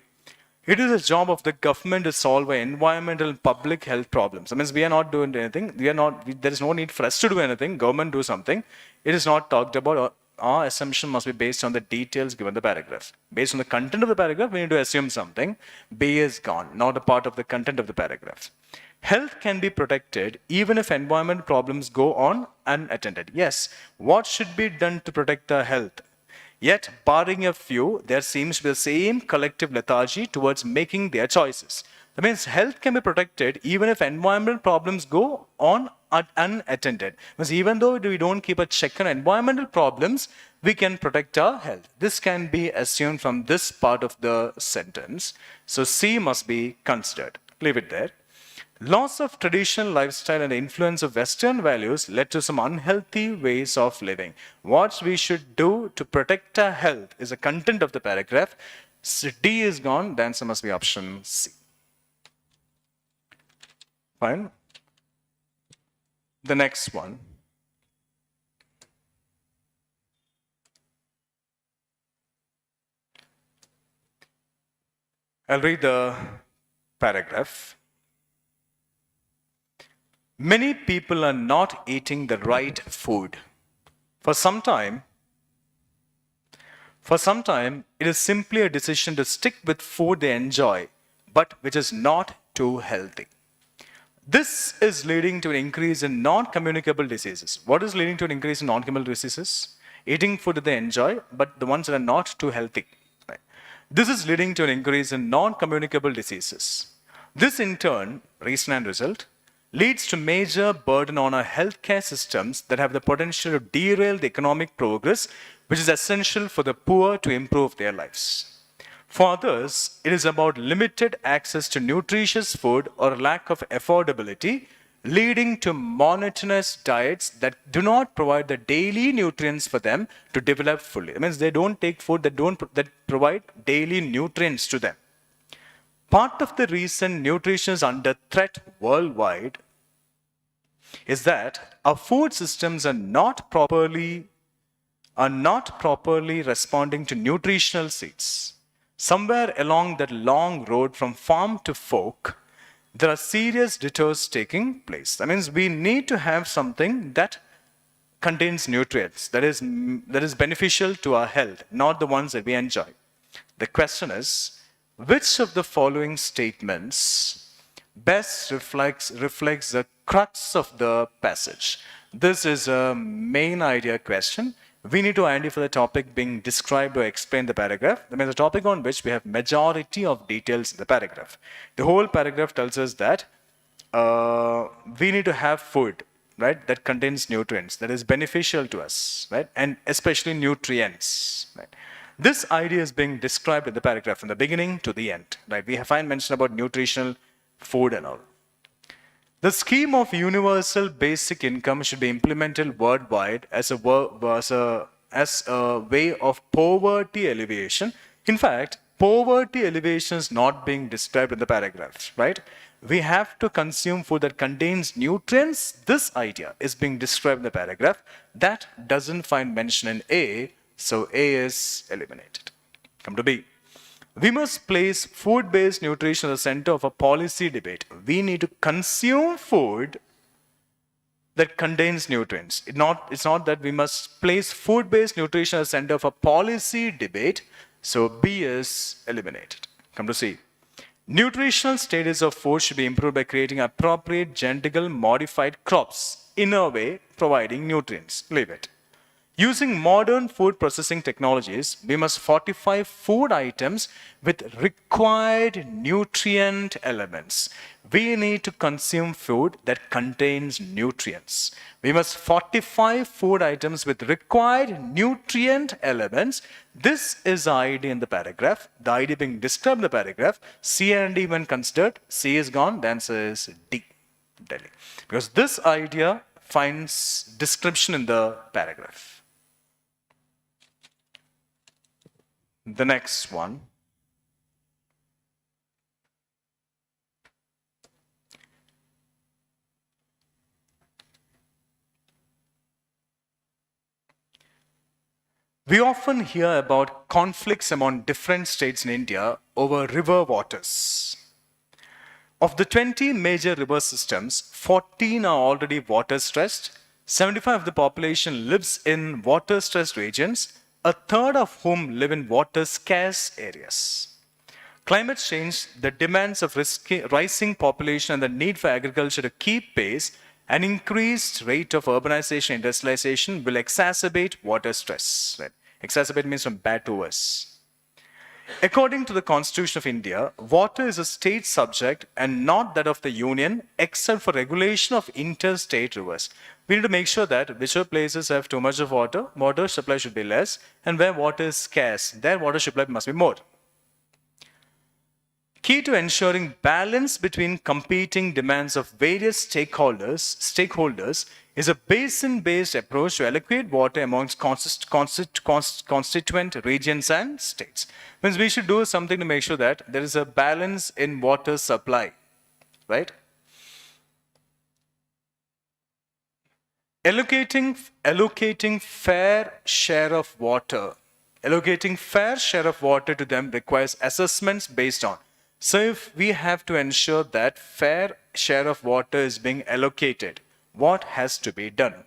It is a job of the government to solve environmental and public health problems. That means we are not doing anything. There is no need for us to do anything. Government do something. It is not talked about. Our assumption must be based on the details given in the paragraph. Based on the content of the paragraph, we need to assume something. B is gone, not a part of the content of the paragraph. Health can be protected even if environment problems go on unattended. Yes, what should be done to protect our health? Yet, barring a few, there seems to be the same collective lethargy towards making their choices. That means health can be protected even if environmental problems go on unattended. Because even though we don't keep a check on environmental problems, we can protect our health. This can be assumed from this part of the sentence. So C must be considered. Leave it there. Loss of traditional lifestyle and the influence of Western values led to some unhealthy ways of living. What we should do to protect our health is the content of the paragraph. So D is gone, the answer must be option C. Fine. The next one. I'll read the paragraph. Many people are not eating the right food. For some time, it is simply a decision to stick with food they enjoy, but which is not too healthy. This is leading to an increase in non-communicable diseases. What is leading to an increase in non-communicable diseases? Eating food that they enjoy, but the ones that are not too healthy. Right? This is leading to an increase in non-communicable diseases. This in turn, reason and result, leads to major burden on our healthcare systems that have the potential to derail the economic progress, which is essential for the poor to improve their lives. For others, it is about limited access to nutritious food or lack of affordability, leading to monotonous diets that do not provide the daily nutrients for them to develop fully. That means they don't take food that provide daily nutrients to them. Part of the reason nutrition is under threat worldwide is that our food systems are not properly responding to nutritional needs. Somewhere along that long road from farm to fork, there are serious detours taking place. That means we need to have something that contains nutrients, that is beneficial to our health, not the ones that we enjoy. The question is, which of the following statements best reflects the crux of the passage? This is a main idea question. We need to identify the topic being described or explain the paragraph. That means the topic on which we have majority of details in the paragraph. The whole paragraph tells us that we need to have food, right, that contains nutrients, that is beneficial to us, right, and especially nutrients, right. This idea is being described in the paragraph from the beginning to the end, right. We find mention about nutritional food and all. The scheme of universal basic income should be implemented worldwide as a way of poverty alleviation. In fact, poverty alleviation is not being described in the paragraph, right? We have to consume food that contains nutrients. This idea is being described in the paragraph. That doesn't find mention in A, so A is eliminated. Come to B. We must place food-based nutrition at the center of a policy debate. We need to consume food that contains nutrients. It's not that we must place food-based nutrition at the center of a policy debate. So B is eliminated. Come to C. Nutritional status of food should be improved by creating appropriate genetically modified crops, in a way providing nutrients. Leave it. Using modern food processing technologies, we must fortify food items with required nutrient elements. We need to consume food that contains nutrients. We must fortify food items with required nutrient elements. This is the idea in the paragraph. The idea being described in the paragraph. C and D when considered, C is gone, the answer is D, Delhi. Because this idea finds description in the paragraph. The next one. We often hear about conflicts among different states in India over river waters. Of the 20 major river systems, 14 are already water stressed. 75% of the population lives in water stressed regions, a third of whom live in water scarce areas. Climate change, the demands of rising population and the need for agriculture to keep pace, an increased rate of urbanization and industrialization will exacerbate water stress. Right? Exacerbate means from bad to worse. According to the Constitution of India, water is a state subject and not that of the Union, except for regulation of interstate rivers. We need to make sure that whichever places have too much of water, water supply should be less, and where water is scarce, their water supply must be more. Key to ensuring balance between competing demands of various stakeholders is a basin-based approach to allocate water amongst constituent regions and states. Means we should do something to make sure that there is a balance in water supply, right? Allocating fair share of water. Allocating fair share of water to them requires assessments based on. So if we have to ensure that fair share of water is being allocated, what has to be done?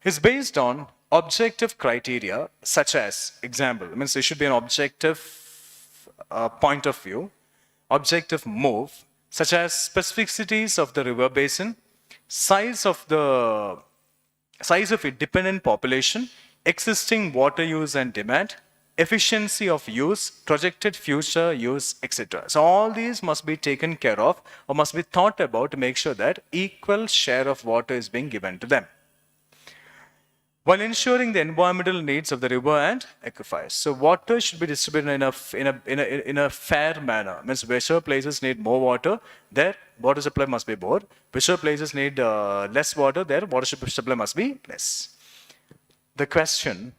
It's based on objective criteria such as, example, means there should be an objective point of view, objective move, such as specificities of the river basin, size of a dependent population, existing water use and demand, efficiency of use, projected future use, etc. So all these must be taken care of or must be thought about to make sure that equal share of water is being given to them, while ensuring the environmental needs of the river and aquifers. So water should be distributed in a fair manner. Means whichever places need more water, their water supply must be more. Whichever places need less water, their water supply must be less. The question: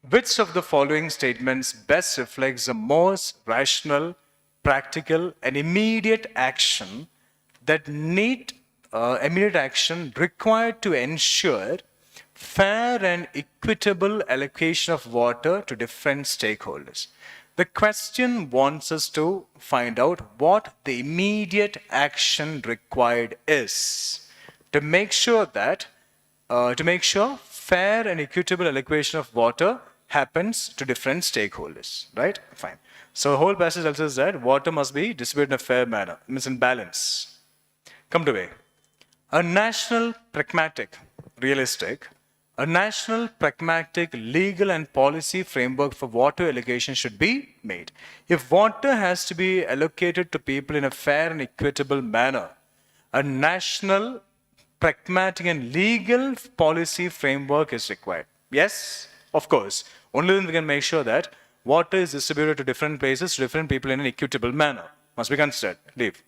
which of the following statements best reflects the most rational, practical, and immediate action required to ensure fair and equitable allocation of water to different stakeholders? The question wants us to find out what the immediate action required is to make sure that fair and equitable allocation of water happens to different stakeholders, right? Fine. So the whole passage tells us that water must be distributed in a fair manner, means in balance. Come to me. A national, pragmatic, legal and policy framework for water allocation should be made. If water has to be allocated to people in a fair and equitable manner, a national, pragmatic and legal policy framework is required. Yes, of course. Only then we can make sure that water is distributed to different places, to different people in an equitable manner. Must be considered. Leave.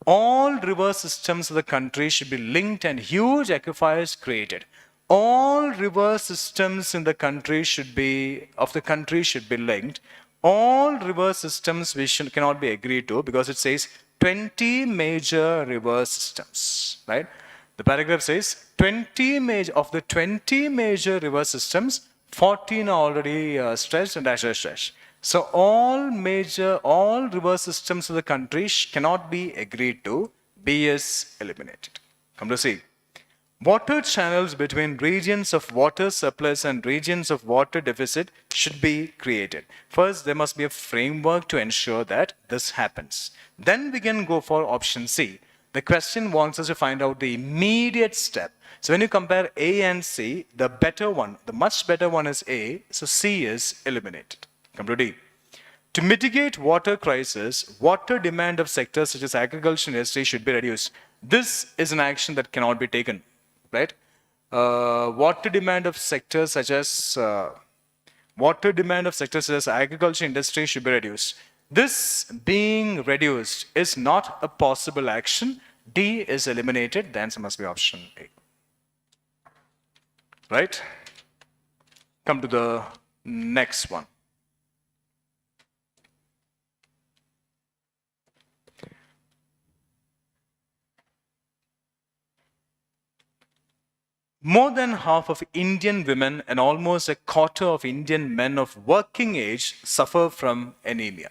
All river systems of the country should be linked and huge aquifers created. All river systems in the country should be linked. All river systems cannot be agreed to because it says 20 major river systems, right? The paragraph says 20 major river systems, 14 are already stressed and dash. So all river systems of the country cannot be agreed to. B is eliminated. Come to C. Water channels between regions of water surplus and regions of water deficit should be created. First, there must be a framework to ensure that this happens. Then we can go for option C. The question wants us to find out the immediate step. So when you compare A and C, the better one, the much better one is A, so C is eliminated. Come to D. To mitigate water crisis, water demand of sectors such as agriculture and industry should be reduced. This is an action that cannot be taken, right? Water demand of sectors such as agriculture industry should be reduced. This being reduced is not a possible action. D is eliminated. The answer must be option A. Right? Come to the next one. More than half of Indian women and almost a quarter of Indian men of working age suffer from anemia.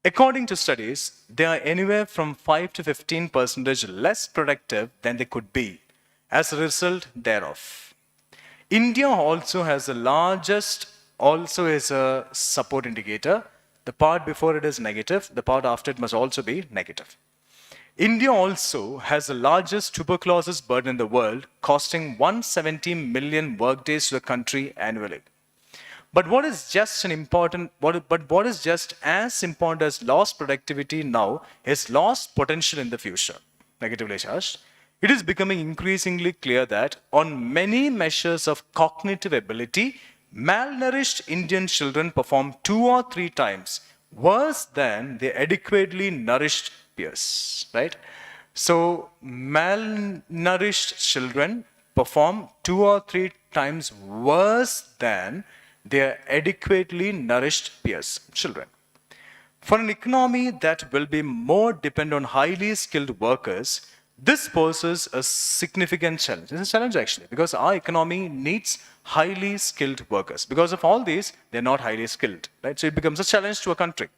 According to studies, they are anywhere from 5 to 15% less productive than they could be as a result thereof. India also has the largest, also is a support indicator. The part before it is negative, the part after it must also be negative. India also has the largest tuberculosis burden in the world, costing 170 million workdays to the country annually. But what is just as important as lost productivity now is lost potential in the future. Negatively charged. It is becoming increasingly clear that on many measures of cognitive ability, malnourished Indian children perform 2 or 3 times worse than their adequately nourished peers, right? So malnourished children perform 2 or 3 times worse than their adequately nourished peers, children. For an economy that will be more dependent on highly skilled workers, this poses a significant challenge. It's a challenge actually, because our economy needs highly skilled workers. Because of all these, they're not highly skilled, right? So it becomes a challenge to a country.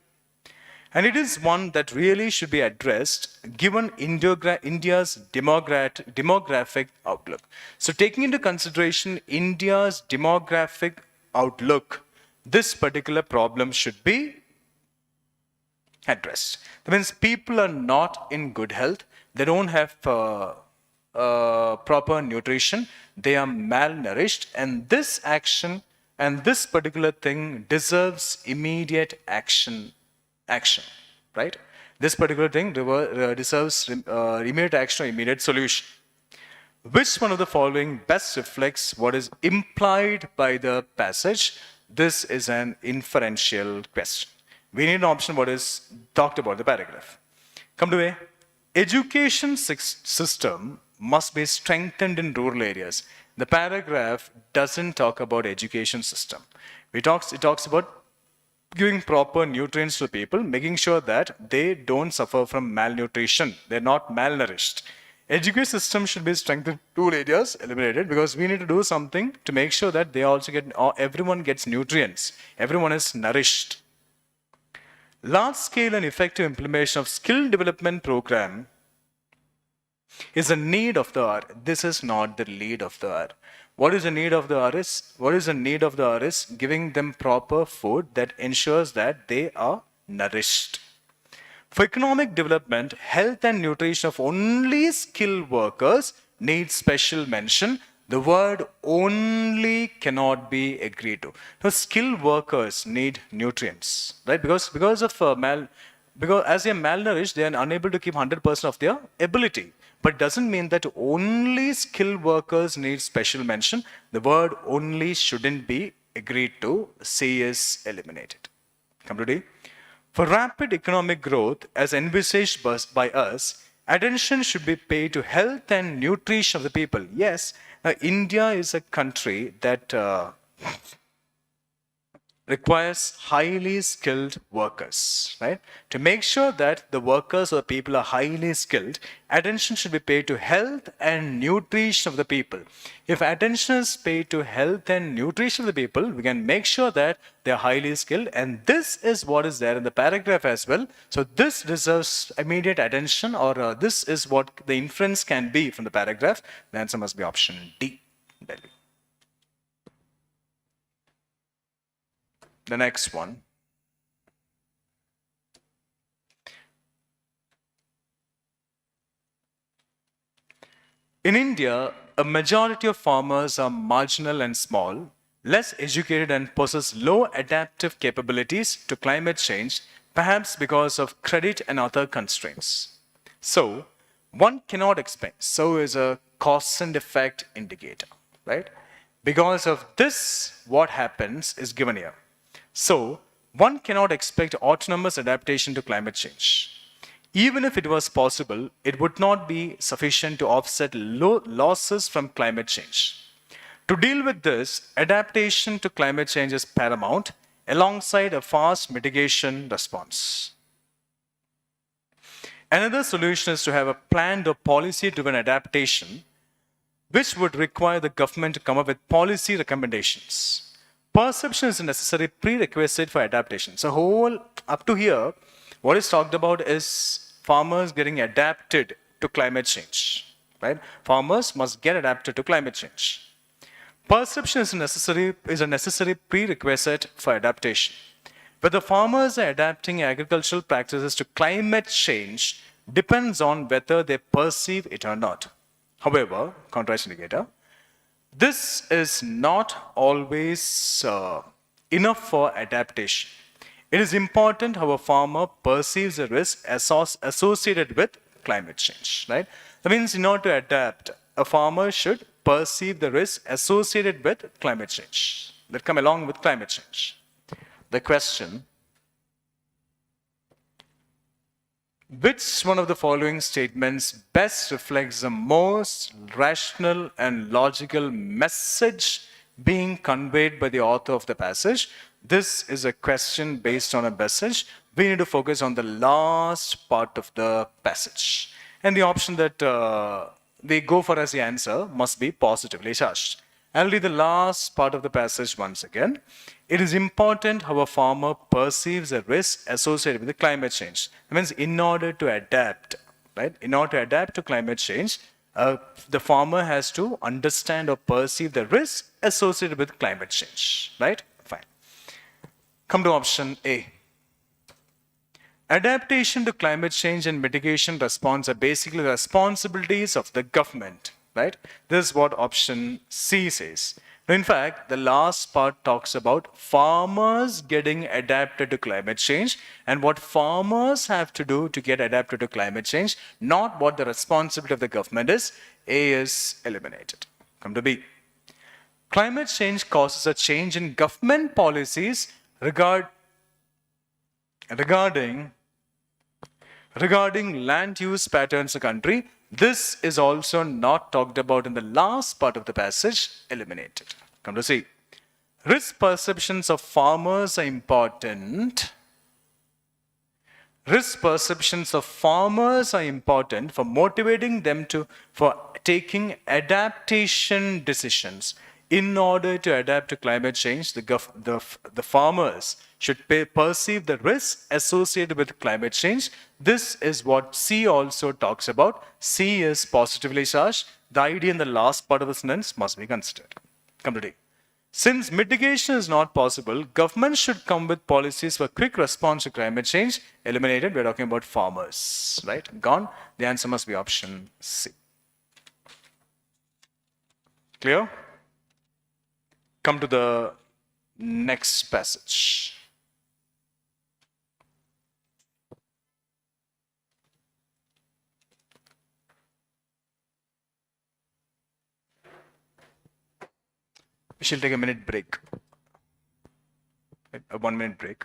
And it is one that really should be addressed given India's demographic outlook. So taking into consideration India's demographic outlook, this particular problem should be addressed. That means people are not in good health. They don't have proper nutrition. They are malnourished. And this action and this particular thing deserves immediate action, right? This particular thing deserves immediate action or immediate solution. Which one of the following best reflects what is implied by the passage? This is an inferential question. We need an option what is talked about the paragraph. Come to A. Education system must be strengthened in rural areas. The paragraph doesn't talk about education system. It talks about giving proper nutrients to people, making sure that they don't suffer from malnutrition. They're not malnourished. Education system should be strengthened in rural areas, eliminated, because we need to do something to make sure that they also everyone gets nutrients. Everyone is nourished. Large-scale and effective implementation of skill development program is a need of the hour. This is not the lead of the hour. What is the need of the hour is giving them proper food that ensures that they are nourished. For economic development, health and nutrition of only skilled workers need special mention. The word only cannot be agreed to. So skilled workers need nutrients, right? Because as they are malnourished, they are unable to keep 100% of their ability. But it doesn't mean that only skilled workers need special mention. The word only shouldn't be agreed to. C is eliminated. Come to D. For rapid economic growth, as envisaged by us, attention should be paid to health and nutrition of the people. Yes, India is a country that requires highly skilled workers, right? To make sure that the workers or people are highly skilled, attention should be paid to health and nutrition of the people. If attention is paid to health and nutrition of the people, we can make sure that they are highly skilled, and this is what is there in the paragraph as well. So this deserves immediate attention, or this is what the inference can be from the paragraph. The answer must be option D, Delhi. The next one. In India, a majority of farmers are marginal and small, less educated, and possess low adaptive capabilities to climate change, perhaps because of credit and other constraints. So, one cannot expect. So is a cause and effect indicator, right? Because of this, what happens is given here. So, one cannot expect autonomous adaptation to climate change. Even if it was possible, it would not be sufficient to offset losses from climate change. To deal with this, adaptation to climate change is paramount alongside a fast mitigation response. Another solution is to have a planned or policy-driven adaptation, which would require the government to come up with policy recommendations. Perception is a necessary prerequisite for adaptation. So up to here, what is talked about is farmers getting adapted to climate change, right? Farmers must get adapted to climate change. Perception is a necessary prerequisite for adaptation. Whether farmers are adapting agricultural practices to climate change depends on whether they perceive it or not. However, contrast indicator, this is not always enough for adaptation. It is important how a farmer perceives the risk associated with climate change, right? That means in order to adapt, a farmer should perceive the risk associated with climate change that come along with climate change. The question, which one of the following statements best reflects the most rational and logical message being conveyed by the author of the passage? This is a question based on a message. We need to focus on the last part of the passage. And the option that we go for as the answer must be positively charged. I'll read the last part of the passage once again. It is important how a farmer perceives the risk associated with the climate change. That means in order to adapt, right? In order to adapt to climate change, the farmer has to understand or perceive the risk associated with climate change, right? Fine. Come to option A. Adaptation to climate change and mitigation response are basically the responsibilities of the government, right? This is what option C says. Now, in fact, the last part talks about farmers getting adapted to climate change and what farmers have to do to get adapted to climate change, not what the responsibility of the government is. A is eliminated. Come to B. Climate change causes a change in government policies regarding land use patterns in the country. This is also not talked about in the last part of the passage, eliminated. Come to C. Risk perceptions of farmers are important. Risk perceptions of farmers are important for motivating them for taking adaptation decisions. In order to adapt to climate change, the farmers should perceive the risk associated with climate change. This is what C also talks about. C is positively charged. The idea in the last part of the sentence must be considered. Come to D. Since mitigation is not possible, government should come with policies for quick response to climate change. Eliminated, we're talking about farmers, right? Gone. The answer must be option C. Clear? Come to the next passage. We shall take a minute break. A 1 minute break.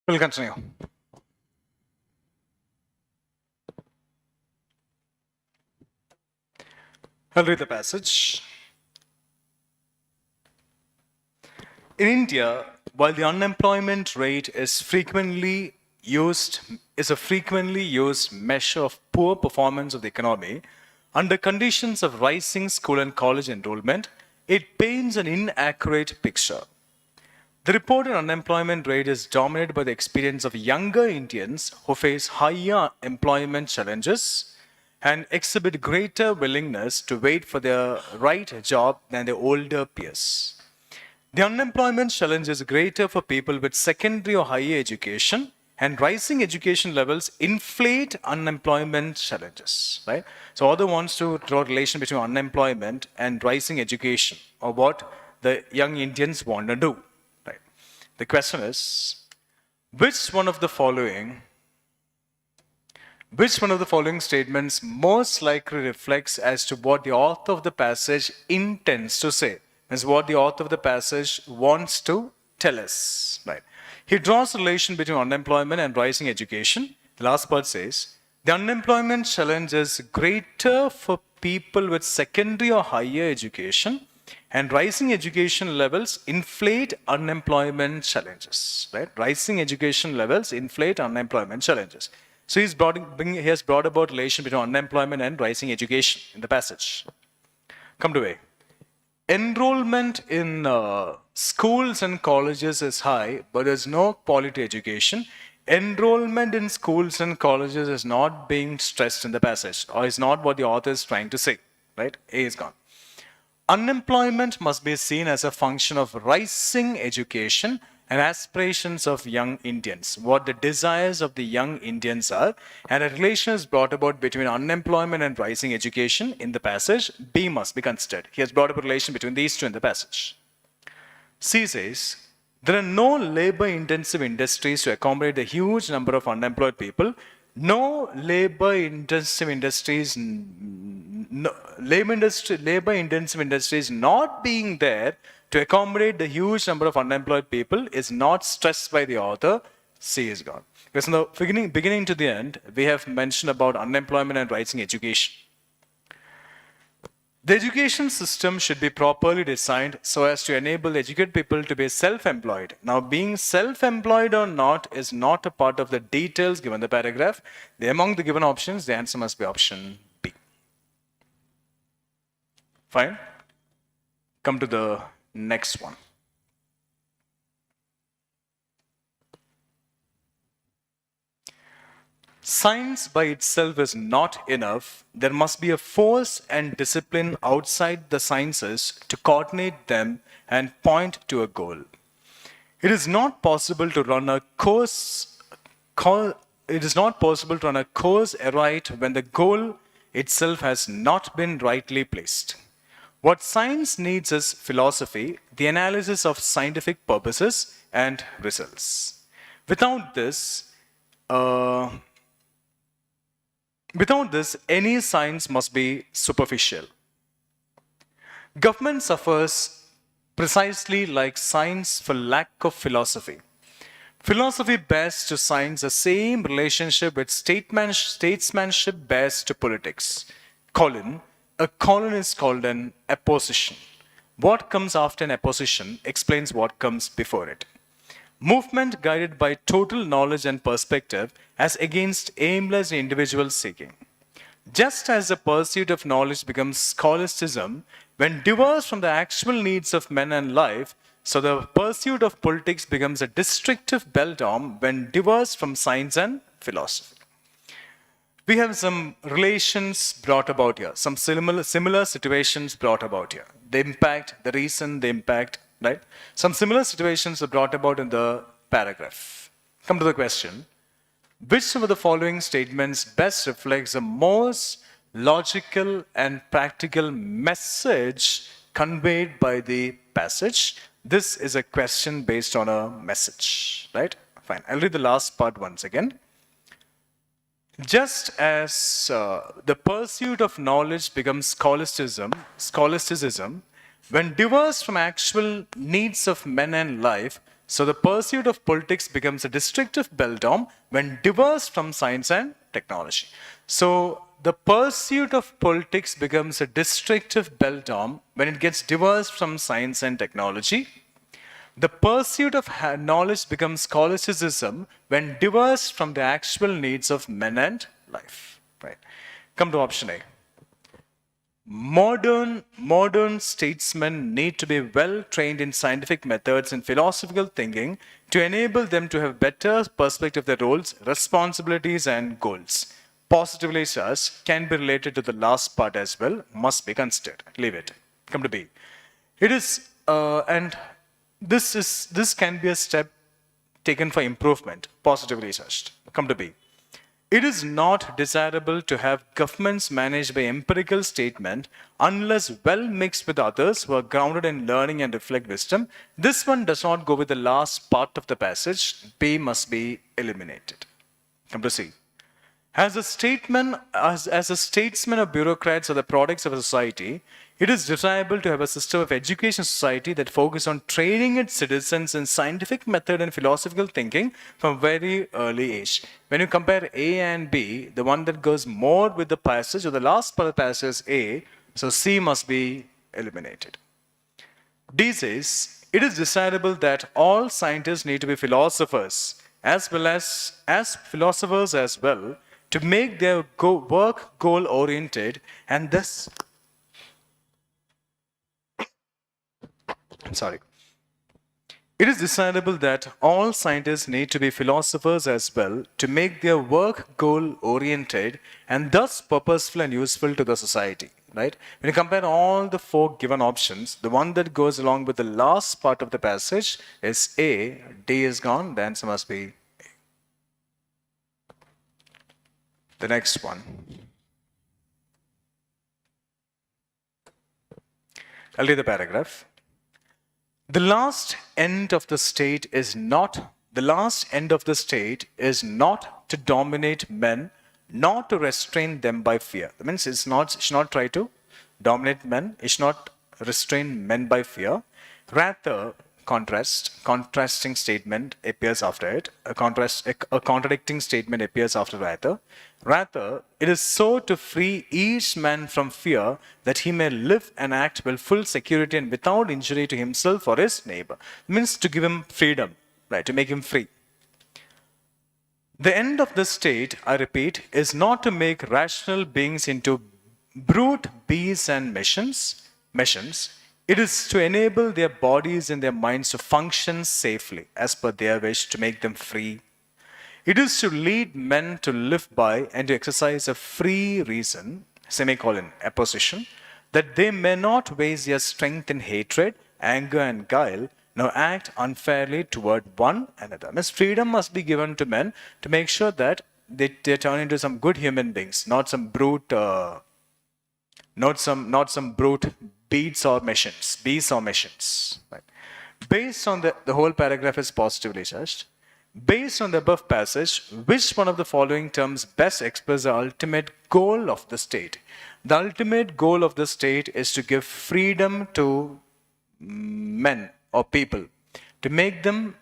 We'll continue. I'll read the passage. In India, while the unemployment rate is a frequently used measure of poor performance of the economy, under conditions of rising school and college enrollment, it paints an inaccurate picture. The reported unemployment rate is dominated by the experience of younger Indians who face higher employment challenges and exhibit greater willingness to wait for their right job than their older peers. The unemployment challenge is greater for people with secondary or higher education, and rising education levels inflate unemployment challenges, right? So author wants to draw a relation between unemployment and rising education, or what the young Indians want to do, right? The question is, which one of the following statements most likely reflects as to what the author of the passage intends to say? Is what the author of the passage wants to tell us, right? He draws a relation between unemployment and rising education. The last part says, the unemployment challenge is greater for people with secondary or higher education, and rising education levels inflate unemployment challenges, right? Rising education levels inflate unemployment challenges. So he has brought about relation between unemployment and rising education in the passage. Come to A. Enrollment in schools and colleges is high, but there's no quality education. Enrollment in schools and colleges is not being stressed in the passage, or is not what the author is trying to say, right? A is gone. Unemployment must be seen as a function of rising education and aspirations of young Indians, what the desires of the young Indians are, and a relation is brought about between unemployment and rising education in the passage. B must be considered. He has brought up a relation between these two in the passage. C says, there are no labor-intensive industries to accommodate the huge number of unemployed people. No labor-intensive industries, labor-intensive industries not being there to accommodate the huge number of unemployed people is not stressed by the author. C is gone. Because in the beginning to the end, we have mentioned about unemployment and rising education. The education system should be properly designed so as to enable educated people to be self-employed. Now, being self-employed or not is not a part of the details given the paragraph. Among the given options, the answer must be option B. Fine. Come to the next one. Science by itself is not enough. There must be a force and discipline outside the sciences to coordinate them and point to a goal. It is not possible to run a course aright when the goal itself has not been rightly placed. What science needs is philosophy, the analysis of scientific purposes and results. Without this, any science must be superficial. Government suffers precisely like science for lack of philosophy. Philosophy bears to science the same relationship with statesmanship bears to politics. A colon is called an apposition. What comes after an apposition explains what comes before it. Movement guided by total knowledge and perspective as against aimless individual seeking. Just as the pursuit of knowledge becomes scholasticism when divorced from the actual needs of men and life, so the pursuit of politics becomes a destructive beldam when divorced from science and philosophy. We have some relations brought about here, some similar situations brought about here. The impact, the reason, the impact, right? Some similar situations are brought about in the paragraph. Come to the question. Which of the following statements best reflects the most logical and practical message conveyed by the passage? This is a question based on a message, right? Fine. I'll read the last part once again. Just as the pursuit of knowledge becomes scholasticism, when divorced from actual needs of men and life, So the pursuit of politics becomes a destructive beldam when divorced from science and technology. So the pursuit of politics becomes a destructive beldam when it gets divorced from science and technology. The pursuit of knowledge becomes scholasticism when divorced from the actual needs of men and life. Right. Come to option A. Modern statesmen need to be well trained in scientific methods and philosophical thinking to enable them to have better perspective of their roles, responsibilities, and goals. Positively such can be related to the last part as well, must be considered. Leave it. Come to B. It is, and this can be a step taken for improvement, positively such. Come to B. It is not desirable to have governments managed by empirical statement unless well mixed with others who are grounded in learning and reflect wisdom. This one does not go with the last part of the passage. B must be eliminated. Come to C. As a statesman or bureaucrats are the products of a society, it is desirable to have a system of education society that focuses on training its citizens in scientific method and philosophical thinking from very early age. When you compare A and B, the one that goes more with the passage or the last part of the passage is A, so C must be eliminated. D says, it is desirable that all scientists need to be philosophers as well as philosophers as well, to make their work goal-oriented and thus, It is desirable that all scientists need to be philosophers as well to make their work goal-oriented and thus purposeful and useful to the society. Right? When you compare all the four given options, the one that goes along with the last part of the passage is A. D is gone, the answer must be the next one. I'll read the paragraph. The last end of the state is not to dominate men, nor to restrain them by fear. That means it should not try to dominate men, it should not restrain men by fear. Rather, contrasting statement appears after it. A contradicting statement appears after rather. Rather, it is so to free each man from fear that he may live and act with full security and without injury to himself or his neighbor. It means to give him freedom, right? To make him free. The end of the state, I repeat, is not to make rational beings into brute beasts and machines. It is to enable their bodies and their minds to function safely as per their wish, to make them free. It is to lead men to live by and to exercise a free reason, apposition, that they may not waste their strength in hatred, anger, and guile, nor act unfairly toward one another. Means freedom must be given to men to make sure that they turn into some good human beings, not some brute, not some brute beasts or machines. Right. Based on the whole paragraph is positively judged. Based on the above passage, which one of the following terms best express the ultimate goal of the state? The ultimate goal of the state is to give freedom to men or people, to make them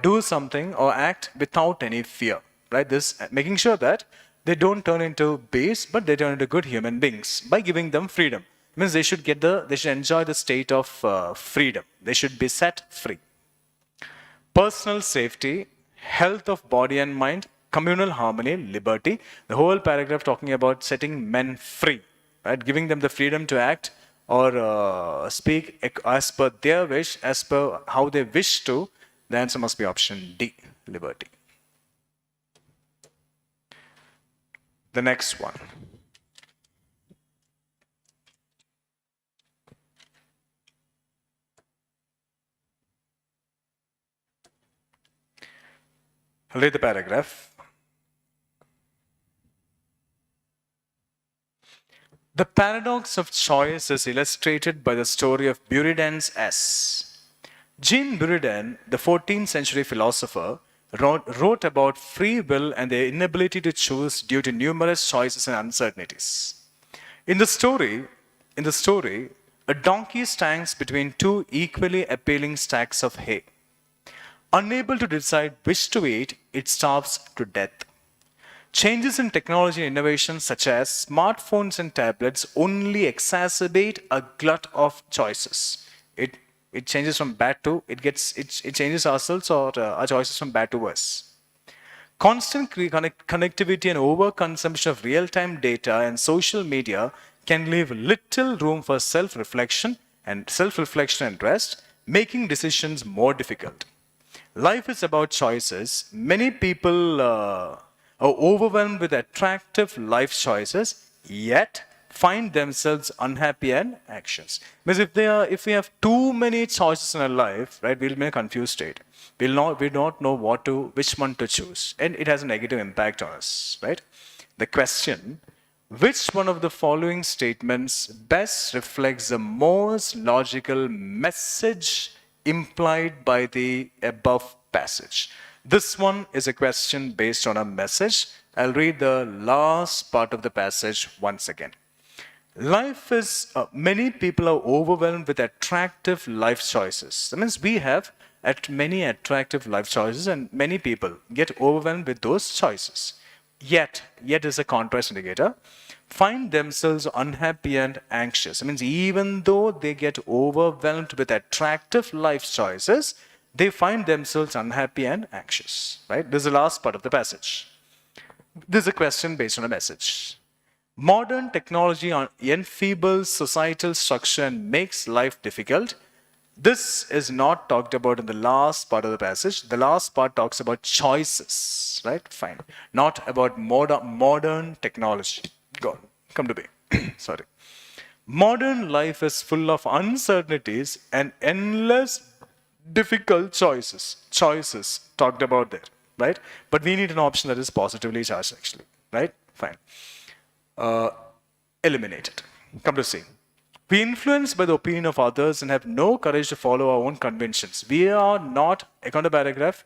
do something or act without any fear. Right? This making sure that they don't turn into beasts, but they turn into good human beings by giving them freedom. It means they should enjoy the state of freedom. They should be set free. Personal safety, health of body and mind, communal harmony, liberty. The whole paragraph talking about setting men free, right? Giving them the freedom to act or speak as per their wish, as per how they wish to. The answer must be option D, liberty. The next one. I'll read the paragraph. The paradox of choice is illustrated by the story of Buridan's S. Jean Buridan, the 14th century philosopher, wrote about free will and the inability to choose due to numerous choices and uncertainties. In the story, a donkey stands between two equally appealing stacks of hay. Unable to decide which to eat, it starves to death. Changes in technology and innovation such as smartphones and tablets only exacerbate a glut of choices. It changes from bad to, it changes ourselves or our choices from bad to worse. Constant connectivity and overconsumption of real-time data and social media can leave little room for self-reflection and rest, making decisions more difficult. Life is about choices. Many people are overwhelmed with attractive life choices, yet find themselves unhappy and anxious. Because if we have too many choices in our life, right, we'll be in a confused state. We don't know which one to choose, and it has a negative impact on us, right? The question: which one of the following statements best reflects the most logical message implied by the above passage? This one is a question based on a message. I'll read the last part of the passage once again. Life is, many people are overwhelmed with attractive life choices. That means we have many attractive life choices and many people get overwhelmed with those choices. Yet is a contrast indicator, find themselves unhappy and anxious. It means even though they get overwhelmed with attractive life choices, they find themselves unhappy and anxious, right? This is the last part of the passage. This is a question based on a message. Modern technology enfeebles societal structure and makes life difficult. This is not talked about in the last part of the passage. The last part talks about choices, right? Fine. Not about modern technology. Go on. Come to me. Sorry. Modern life is full of uncertainties and endless difficult choices. Choices talked about there, right? But we need an option that is positively charged, actually, right? Fine. Eliminate it. Come to see. We are influenced by the opinion of others and have no courage to follow our own conventions. We are not, according to paragraph,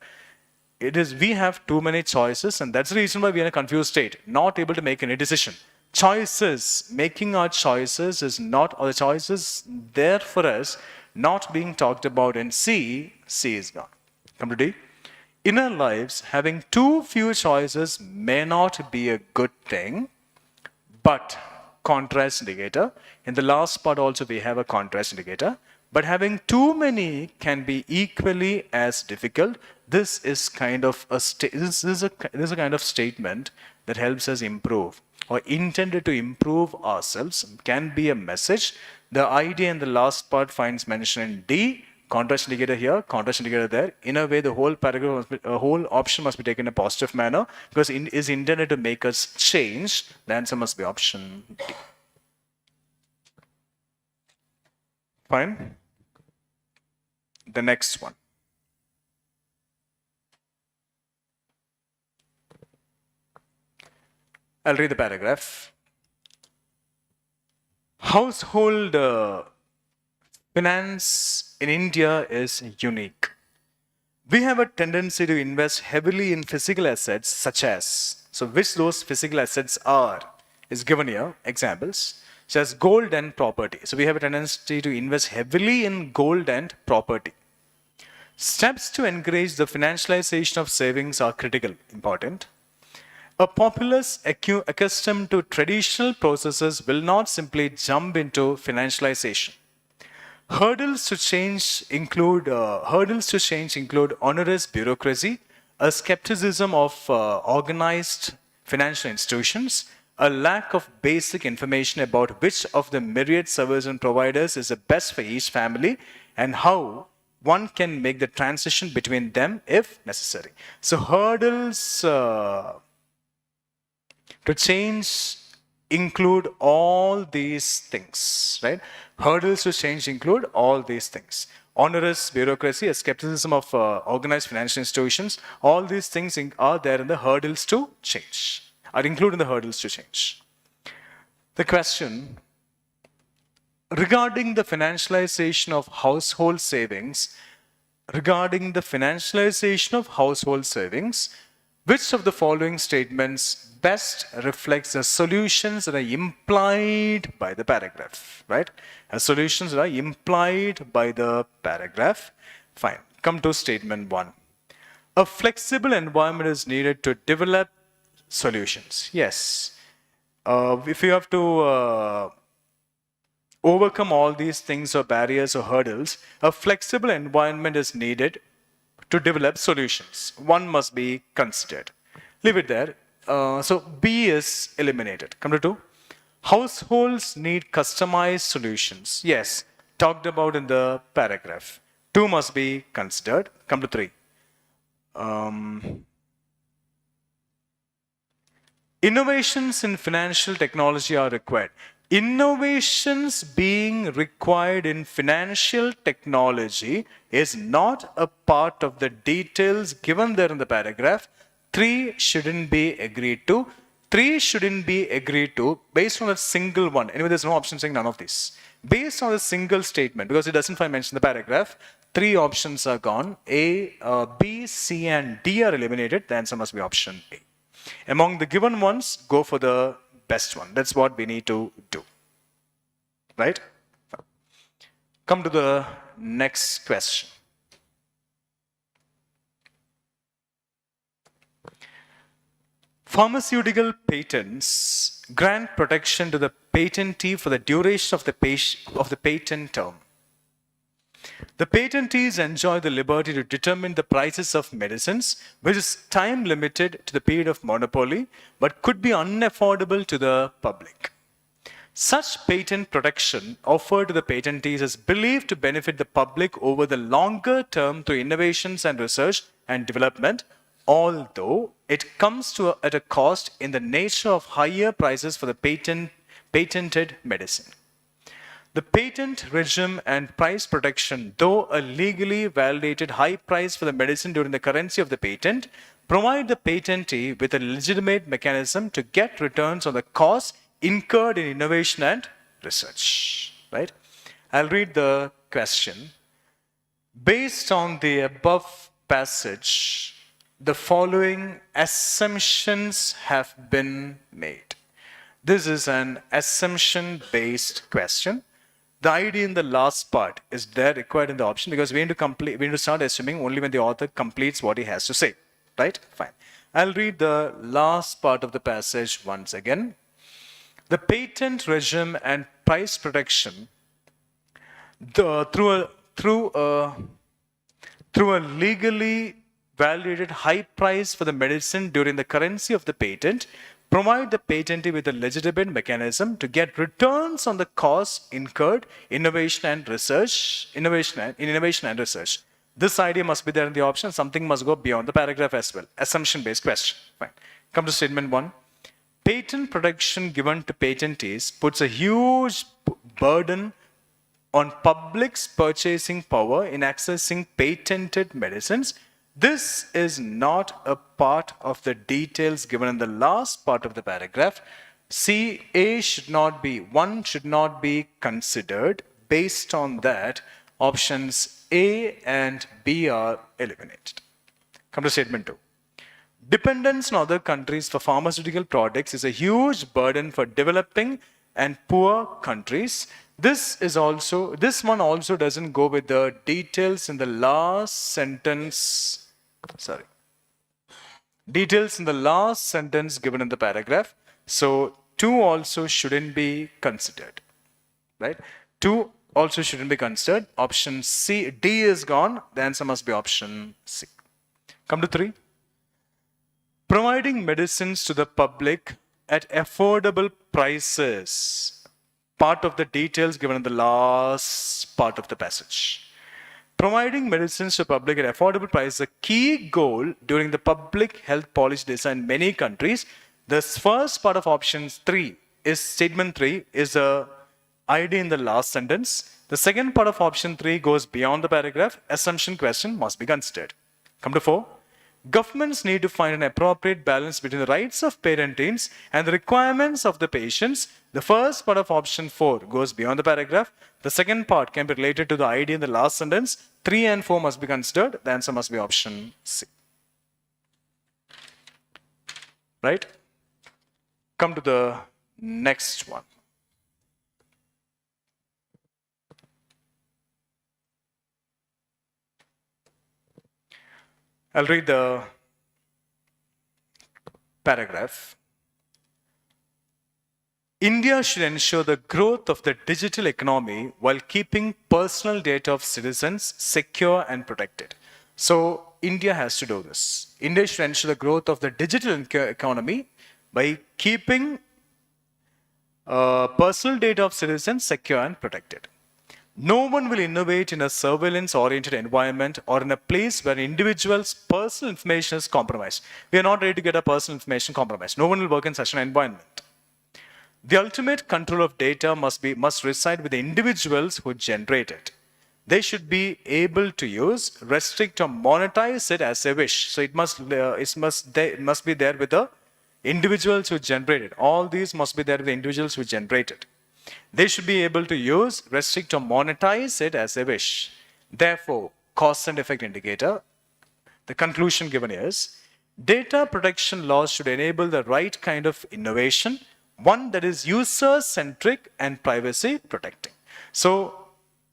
we have too many choices, and that's the reason why we are in a confused state, not able to make any decision. Choices, making our choices is not, or the choices there for us, not being talked about in C is gone. Come to D. In our lives, having too few choices may not be a good thing, but contrast indicator. In the last part also we have a contrast indicator, but having too many can be equally as difficult. This is kind of this is a kind of statement that helps us improve or intended to improve ourselves, can be a message. The idea in the last part finds mention in D. Contrast indicator here, contrast indicator there. In a way, the whole paragraph, whole option must be taken in a positive manner because it is intended to make us change. The answer must be option D. Fine. The next one. I'll read the paragraph. Household finance in India is unique. We have a tendency to invest heavily in physical assets such as, so which those physical assets are, is given here, examples, such as gold and property. So we have a tendency to invest heavily in gold and property. Steps to encourage the financialization of savings are critical, important. A populace accustomed to traditional processes will not simply jump into financialization. Hurdles to change include onerous bureaucracy, a skepticism of organized financial institutions, a lack of basic information about which of the myriad services and providers is the best for each family, and how one can make the transition between them if necessary. So hurdles to change include all these things, right? Hurdles to change include all these things. Onerous bureaucracy, a skepticism of organized financial institutions, all these things are there in the hurdles to change, are included in the hurdles to change. The question regarding the financialization of household savings, which of the following statements best reflects the solutions that are implied by the paragraph, right? Solutions that are implied by the paragraph. Fine. Come to statement 1. A flexible environment is needed to develop solutions. Yes. If you have to overcome all these things or barriers or hurdles, a flexible environment is needed to develop solutions. One must be considered. Leave it there. So B is eliminated. Come to 2. Households need customized solutions. Yes, talked about in the paragraph. 2 must be considered. Come to 3. Innovations in financial technology are required. Innovations being required in financial technology is not a part of the details given there in the paragraph. 3 shouldn't be agreed to. 3 shouldn't be agreed to based on a single one. Anyway, there's no option saying none of this. Based on a single statement, because it doesn't find mention in the paragraph, 3 options are gone. A, B, C, and D are eliminated. The answer must be option A. Among the given ones, go for the best one. That's what we need to do. Right? Come to the next question. Pharmaceutical patents grant protection to the patentee for the duration of the patent term. The patentees enjoy the liberty to determine the prices of medicines, which is time limited to the period of monopoly, but could be unaffordable to the public. Such patent protection offered to the patentees is believed to benefit the public over the longer term through innovations and research and development, although it comes at a cost in the nature of higher prices for the patented medicine. The patent regime and price protection, though a legally validated high price for the medicine during the currency of the patent, provide the patentee with a legitimate mechanism to get returns on the costs incurred in innovation and research. Right? I'll read the question. Based on the above passage, the following assumptions have been made. This is an assumption-based question. The idea in the last part is there required in the option because we need to start assuming only when the author completes what he has to say. Right? Fine. I'll read the last part of the passage once again. The patent regime and price protection through a legally validated high price for the medicine during the currency of the patent provide the patentee with a legitimate mechanism to get returns on the costs incurred in innovation and research. This idea must be there in the option. Something must go beyond the paragraph as well. Assumption-based question. Fine. Come to statement 1. Patent protection given to patentees puts a huge burden on public's purchasing power in accessing patented medicines. This is not a part of the details given in the last part of the paragraph. A should not be considered. Based on that, options A and B are eliminated. Come to statement 2. Dependence on other countries for pharmaceutical products is a huge burden for developing and poor countries. This one also doesn't go with the details in the last sentence. Details in the last sentence given in the paragraph. So 2 also shouldn't be considered. Right? 2 also shouldn't be considered. Option D is gone. The answer must be option C. Come to 3. Providing medicines to the public at affordable prices. Part of the details given in the last part of the passage. Providing medicines to the public at affordable prices is a key goal during the public health policy design in many countries. The first part of statement 3 is the idea in the last sentence. The second part of option 3 goes beyond the paragraph. Assumption question must be considered. Come to 4. Governments need to find an appropriate balance between the rights of patentees and the requirements of the patients. The first part of option 4 goes beyond the paragraph. The second part can be related to the idea in the last sentence. 3 and 4 must be considered. The answer must be option C. Right? Come to the next one. I'll read the paragraph. India should ensure the growth of the digital economy while keeping personal data of citizens secure and protected. So India has to do this. India should ensure the growth of the digital economy by keeping personal data of citizens secure and protected. No one will innovate in a surveillance-oriented environment or in a place where individuals' personal information is compromised. We are not ready to get our personal information compromised. No one will work in such an environment. The ultimate control of data must reside with the individuals who generate it. They should be able to use, restrict, or monetize it as they wish. So it must be there with the individuals who generate it. All these must be there with the individuals who generate it. They should be able to use, restrict, or monetize it as they wish. Therefore, cause and effect indicator, the conclusion given is, data protection laws should enable the right kind of innovation, one that is user-centric and privacy-protecting. So,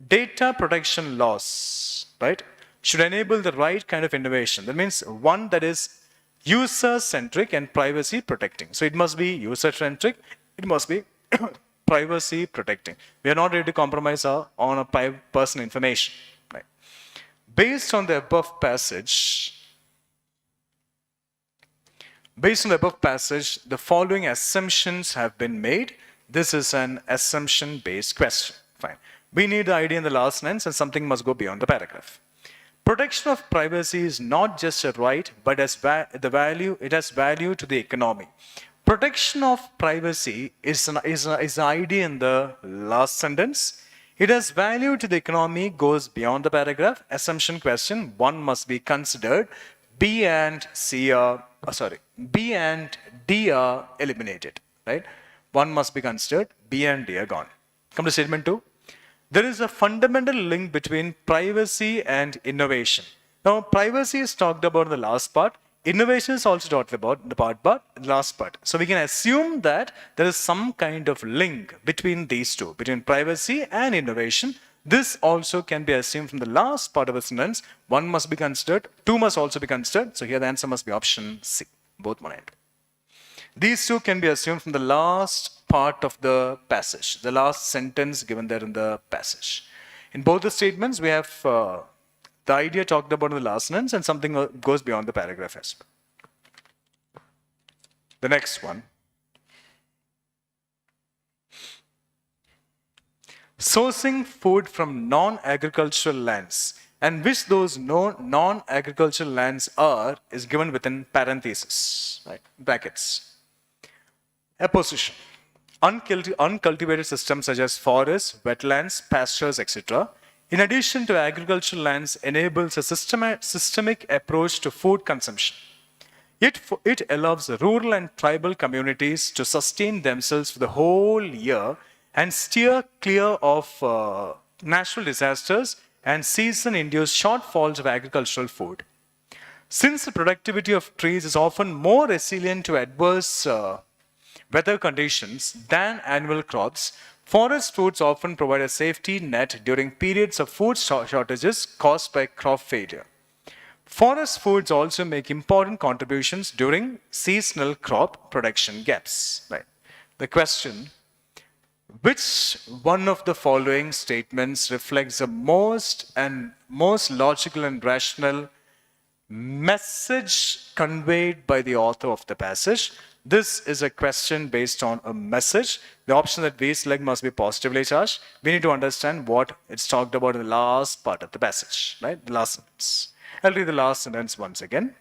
data protection laws, right, should enable the right kind of innovation. That means one that is user-centric and privacy-protecting. So, it must be user-centric, it must be privacy-protecting. We are not ready to compromise on our personal information. Right? Based on the above passage, the following assumptions have been made. This is an assumption-based question. Fine. We need the idea in the last sentence and something must go beyond the paragraph. Protection of privacy is not just a right, but it has value to the economy. Protection of privacy is an idea in the last sentence. It has value to the economy, goes beyond the paragraph. Assumption question, one must be considered. B and D are eliminated, right? One must be considered, B and D are gone. Come to statement 2. There is a fundamental link between privacy and innovation. Now, privacy is talked about in the last part. Innovation is also talked about in the last part. So we can assume that there is some kind of link between these two, between privacy and innovation. This also can be assumed from the last part of a sentence. One must be considered, two must also be considered. So here the answer must be option C, both one and two. These two can be assumed from the last part of the passage, the last sentence given there in the passage. In both the statements, we have the idea talked about in the last sentence and something goes beyond the paragraph as well. The next one. Sourcing food from non-agricultural lands and which those non-agricultural lands are is given within parentheses, right? Brackets. Apposition. Uncultivated systems such as forests, wetlands, pastures, etc. in addition to agricultural lands enables a systemic approach to food consumption. It allows rural and tribal communities to sustain themselves for the whole year and steer clear of natural disasters and season-induced shortfalls of agricultural food. Since the productivity of trees is often more resilient to adverse weather conditions than annual crops, forest foods often provide a safety net during periods of food shortages caused by crop failure. Forest foods also make important contributions during seasonal crop production gaps. Right. The question, which one of the following statements reflects the most logical and rational message conveyed by the author of the passage? This is a question based on a message. The option that we select must be positively charged. We need to understand what it's talked about in the last part of the passage, right? The last sentence. I'll read the last sentence once again.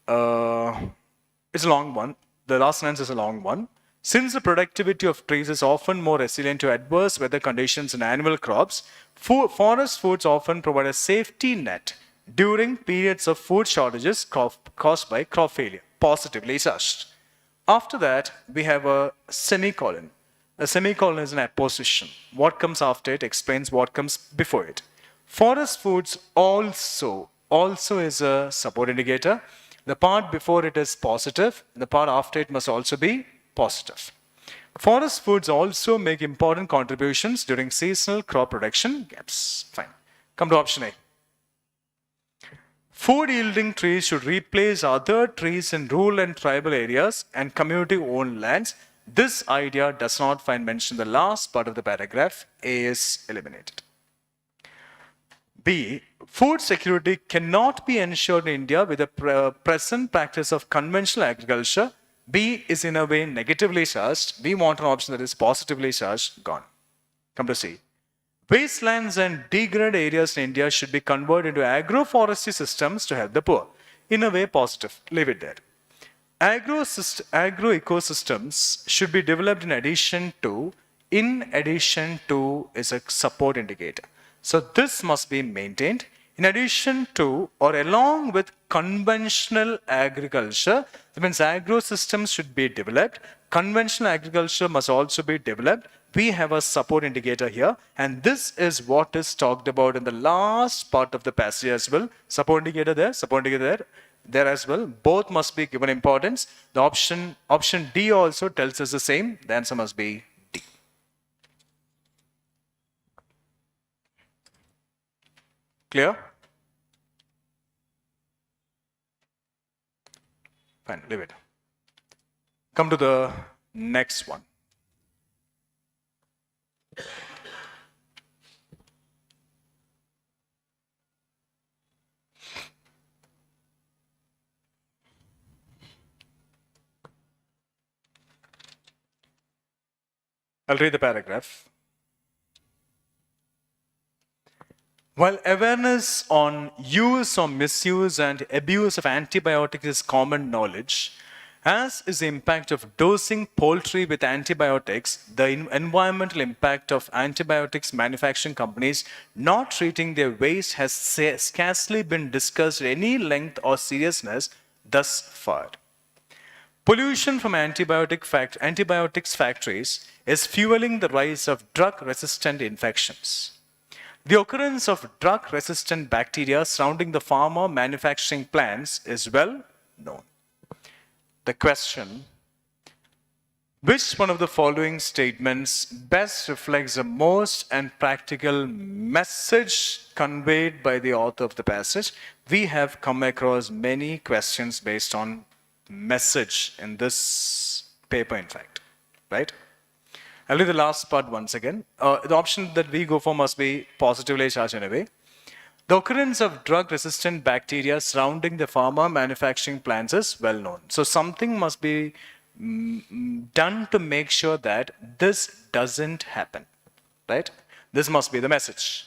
It's a long one. The last sentence is a long one. Since the productivity of trees is often more resilient to adverse weather conditions in annual crops, forest foods often provide a safety net during periods of food shortages caused by crop failure. Positively charged. After that, we have a semicolon. A semicolon is an apposition. What comes after it explains what comes before it. Forest foods also is a support indicator. The part before it is positive. The part after it must also be positive. Forest foods also make important contributions during seasonal crop production gaps. Fine. Come to option A. Food yielding trees should replace other trees in rural and tribal areas and community-owned lands. This idea does not find mention in the last part of the paragraph. A is eliminated. B. Food security cannot be ensured in India with the present practice of conventional agriculture. B is in a way negatively charged. We want an option that is positively charged. Gone. Come to C. Wastelands and degraded areas in India should be converted into agroforestry systems to help the poor. In a way, positive. Leave it there. Agro ecosystems should be developed in addition to is a support indicator. So this must be maintained in addition to or along with conventional agriculture. That means agro systems should be developed. Conventional agriculture must also be developed. We have a support indicator here, and this is what is talked about in the last part of the passage as well. Support indicator there as well. Both must be given importance. The option D also tells us the same. The answer must be D. Clear? Fine, leave it. Come to the next one. I'll read the paragraph. While awareness on use or misuse and abuse of antibiotics is common knowledge, as is the impact of dosing poultry with antibiotics, the environmental impact of antibiotics manufacturing companies not treating their waste has scarcely been discussed at any length or seriousness thus far. Pollution from antibiotics factories is fueling the rise of drug-resistant infections. The occurrence of drug-resistant bacteria surrounding the pharma manufacturing plants is well known. The question, which one of the following statements best reflects the most and practical message conveyed by the author of the passage? We have come across many questions based on message in this paper, in fact, right? I'll read the last part once again. The option that we go for must be positively charged in a way. The occurrence of drug-resistant bacteria surrounding the pharma manufacturing plants is well known. So something must be done to make sure that this doesn't happen, right? This must be the message.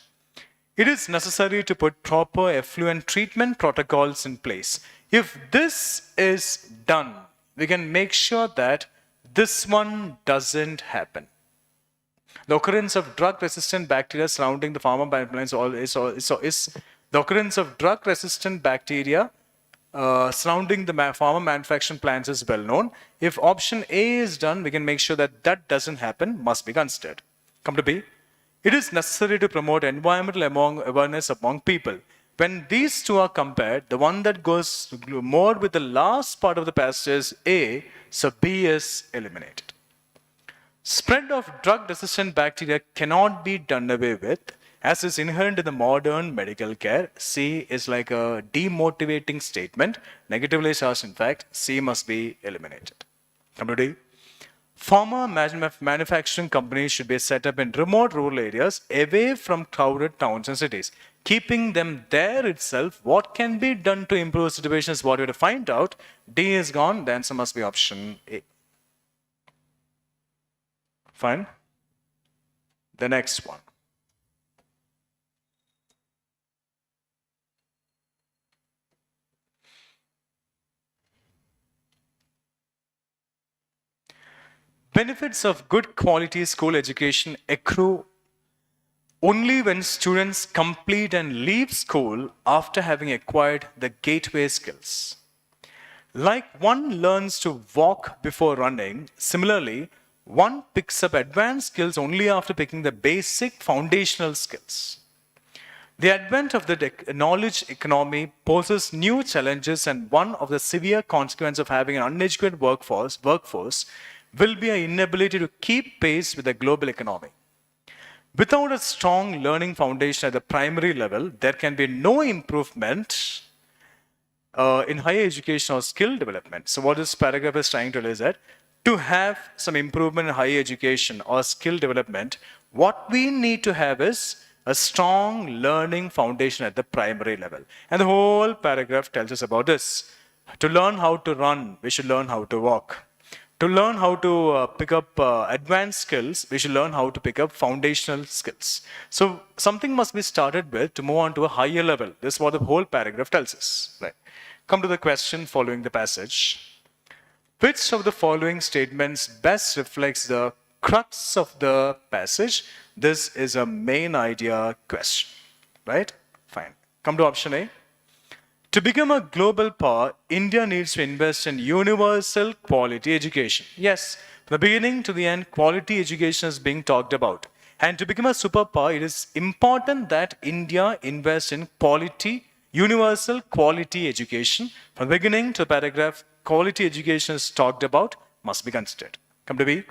It is necessary to put proper effluent treatment protocols in place. If this is done, we can make sure that this one doesn't happen. The occurrence of drug-resistant bacteria surrounding the pharma plants is the occurrence of drug-resistant bacteria surrounding the pharma manufacturing plants is well known. If option A is done, we can make sure that that doesn't happen, must be considered. Come to B. It is necessary to promote environmental awareness among people. When these two are compared, the one that goes more with the last part of the passage is A, so B is eliminated. Spread of drug-resistant bacteria cannot be done away with, as is inherent in the modern medical care. C is like a demotivating statement, negatively charged in fact. C must be eliminated. Come to D. Pharma manufacturing companies should be set up in remote rural areas away from crowded towns and cities. Keeping them there itself, what can be done to improve the situation is what we have to find out. D is gone, the answer must be option A. Fine. The next one. Benefits of good quality school education accrue only when students complete and leave school after having acquired the gateway skills. Like one learns to walk before running, similarly, one picks up advanced skills only after picking the basic foundational skills. The advent of the knowledge economy poses new challenges, and one of the severe consequences of having an uneducated workforce will be an inability to keep pace with the global economy. Without a strong learning foundation at the primary level, there can be no improvement in higher education or skill development. So what this paragraph is trying to tell is that to have some improvement in higher education or skill development, what we need to have is a strong learning foundation at the primary level. And the whole paragraph tells us about this. To learn how to run, we should learn how to walk. To learn how to pick up advanced skills, we should learn how to pick up foundational skills. So something must be started with to move on to a higher level. This is what the whole paragraph tells us. Right. Come to the question following the passage. Which of the following statements best reflects the crux of the passage? This is a main idea question. Right? Fine. Come to option A. To become a global power, India needs to invest in universal quality education. Yes, from the beginning to the end, quality education is being talked about. And to become a superpower, it is important that India invest in quality, universal quality education. From the beginning to the paragraph, quality education is talked about, must be considered. Come to B.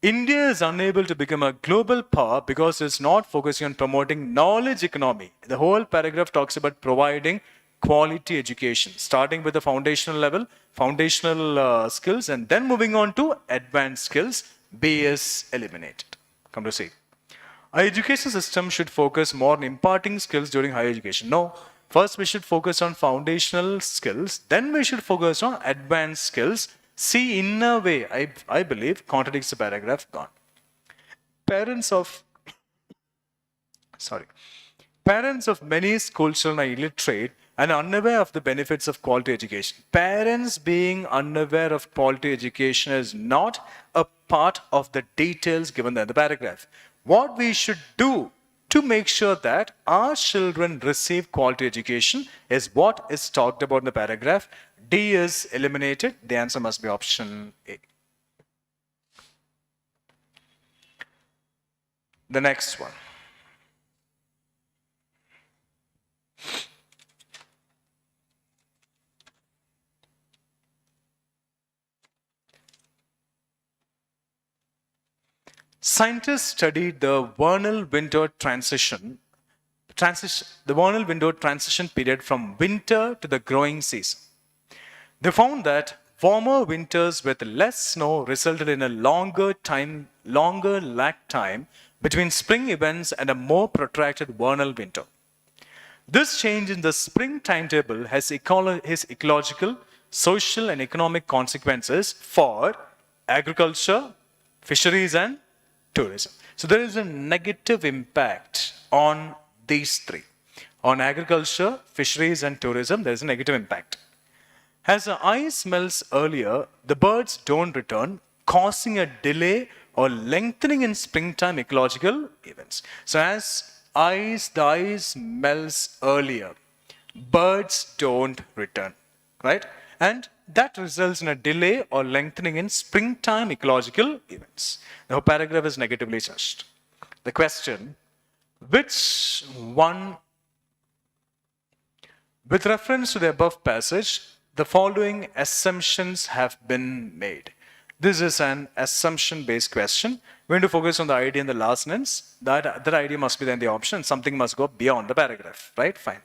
India is unable to become a global power because it's not focusing on promoting knowledge economy. The whole paragraph talks about providing quality education, starting with the foundational level, foundational skills, and then moving on to advanced skills. B is eliminated. Come to C. Our education system should focus more on imparting skills during higher education. No. First, we should focus on foundational skills. Then we should focus on advanced skills. C, in a way, I believe, contradicts the paragraph. Gone. Parents of many school children are illiterate and unaware of the benefits of quality education. Parents being unaware of quality education is not a part of the details given in the paragraph. What we should do to make sure that our children receive quality education is what is talked about in the paragraph. D is eliminated. The answer must be option A. The next one. Scientists studied the vernal winter transition period from winter to the growing season. They found that warmer winters with less snow resulted in a longer lag time between spring events and a more protracted vernal winter. This change in the spring timetable has ecological, social, and economic consequences for agriculture, fisheries, and tourism. So there is a negative impact on these three. On agriculture, fisheries, and tourism, there is a negative impact. As the ice melts earlier, the birds don't return, causing a delay or lengthening in springtime ecological events. So as the ice melts earlier, birds don't return, right? And that results in a delay or lengthening in springtime ecological events. The whole paragraph is negatively judged. The question, which one, with reference to the above passage, the following assumptions have been made. This is an assumption-based question. We're going to focus on the idea in the last sentence. That idea must be there in the option. Something must go beyond the paragraph, right? Fine.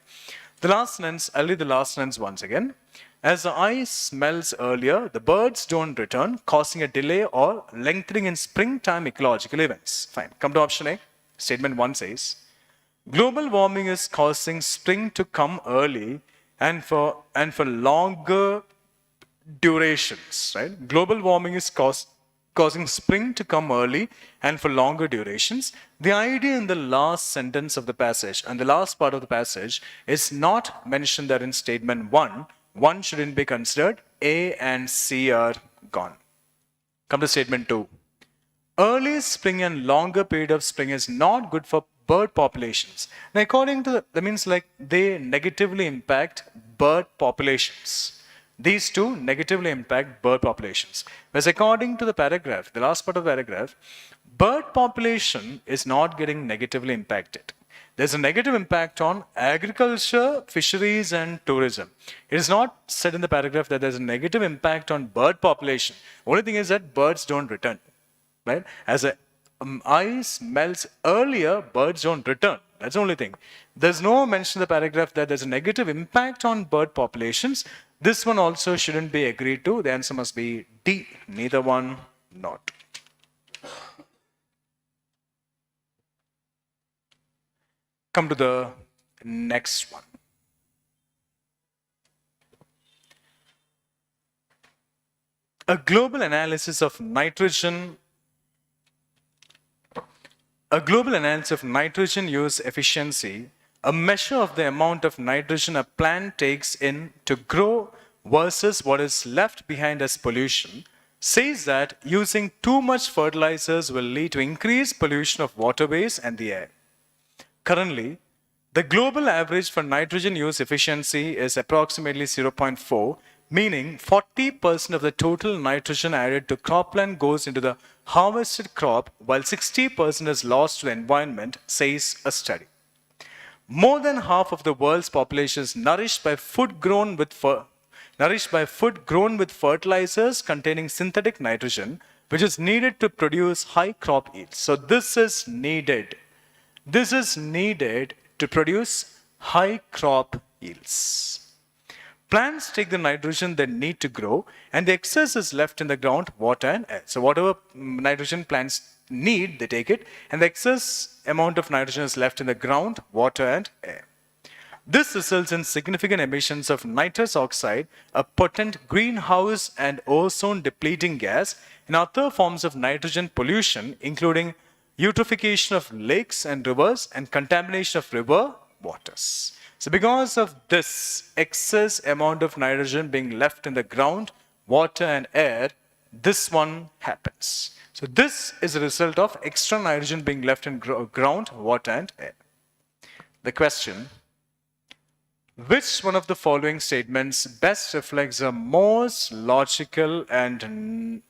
The last sentence, I'll read the last sentence once again. As the ice melts earlier, the birds don't return, causing a delay or lengthening in springtime ecological events. Fine. Come to option A. Statement 1 says, global warming is causing spring to come early and for longer durations, right? Global warming is causing spring to come early and for longer durations. The idea in the last sentence of the passage and the last part of the passage is not mentioned there in statement 1. 1 shouldn't be considered. A and C are gone. Come to statement 2. Early spring and longer period of spring is not good for bird populations. Now, according to that means like they negatively impact bird populations. These two negatively impact bird populations. Whereas according to the paragraph, the last part of the paragraph, bird population is not getting negatively impacted. There's a negative impact on agriculture, fisheries, and tourism. It is not said in the paragraph that there's a negative impact on bird population. Only thing is that birds don't return, right? As the ice melts earlier, birds don't return. That's the only thing. There's no mention in the paragraph that there's a negative impact on bird populations. This one also shouldn't be agreed to. The answer must be D. Neither one, not. Come to the next one. A global analysis of nitrogen use efficiency, a measure of the amount of nitrogen a plant takes in to grow versus what is left behind as pollution, says that using too much fertilizers will lead to increased pollution of waterways and the air. Currently, the global average for nitrogen use efficiency is approximately 0.4, meaning 40% of the total nitrogen added to cropland goes into the harvested crop, while 60% is lost to the environment, says a study. More than half of the world's population is nourished by food grown with fertilizers containing synthetic nitrogen, which is needed to produce high crop yields. So this is needed. This is needed to produce high crop yields. Plants take the nitrogen they need to grow, and the excess is left in the ground, water, and air. So whatever nitrogen plants need, they take it, and the excess amount of nitrogen is left in the ground, water, and air. This results in significant emissions of nitrous oxide, a potent greenhouse and ozone depleting gas, and other forms of nitrogen pollution, including eutrophication of lakes and rivers and contamination of river waters. So because of this excess amount of nitrogen being left in the ground, water and air, this one happens. So this is a result of extra nitrogen being left in ground, water and air. The question: which one of the following statements best reflects the most logical, rational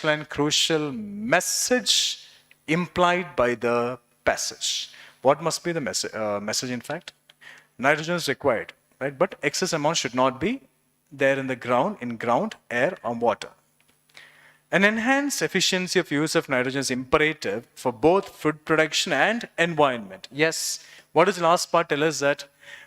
and crucial message implied by the passage? What must be the message in fact? Nitrogen is required, right? But excess amount should not be there in ground, air or water. An enhanced efficiency of use of nitrogen is imperative for both food production and environment. Yes, what does the last part tell us? That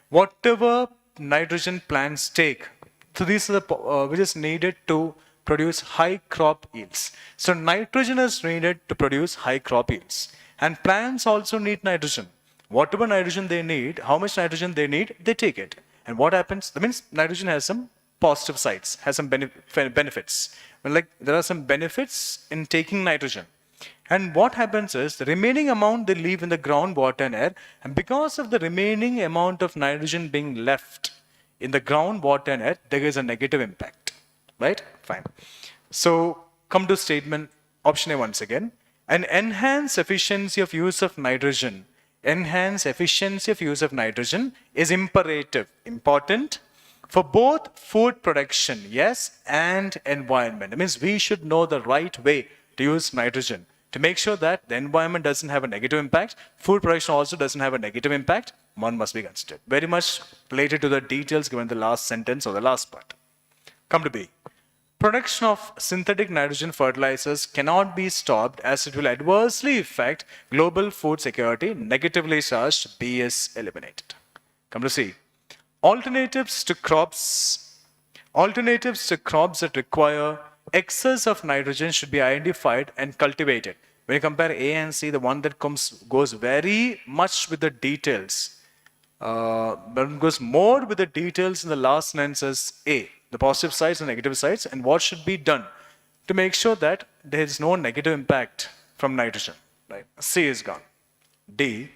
whatever nitrogen plants take, so these are the which is needed to produce high crop yields. So nitrogen is needed to produce high crop yields. And plants also need nitrogen. Whatever nitrogen they need, how much nitrogen they need, they take it. And what happens? That means nitrogen has some positive sides, has some benefits. Like there are some benefits in taking nitrogen. And what happens is the remaining amount they leave in the ground, water and air. And because of the remaining amount of nitrogen being left in the ground, water and air, there is a negative impact. Right? Fine. So come to statement option A once again. An enhanced efficiency of use of nitrogen. Enhanced efficiency of use of nitrogen is imperative, important for both food production, yes, and environment. It means we should know the right way to use nitrogen to make sure that the environment doesn't have a negative impact. Food production also doesn't have a negative impact. One must be considered. Very much related to the details given in the last sentence or the last part. Come to B. Production of synthetic nitrogen fertilizers cannot be stopped as it will adversely affect global food security. Negatively charged, B is eliminated. Come to C. Alternatives to crops that require excess of nitrogen should be identified and cultivated. When you compare A and C, the one that goes very much with the details, but goes more with the details in the last sentence is A. The positive sides and negative sides, and what should be done to make sure that there is no negative impact from nitrogen. Right? C is gone. D.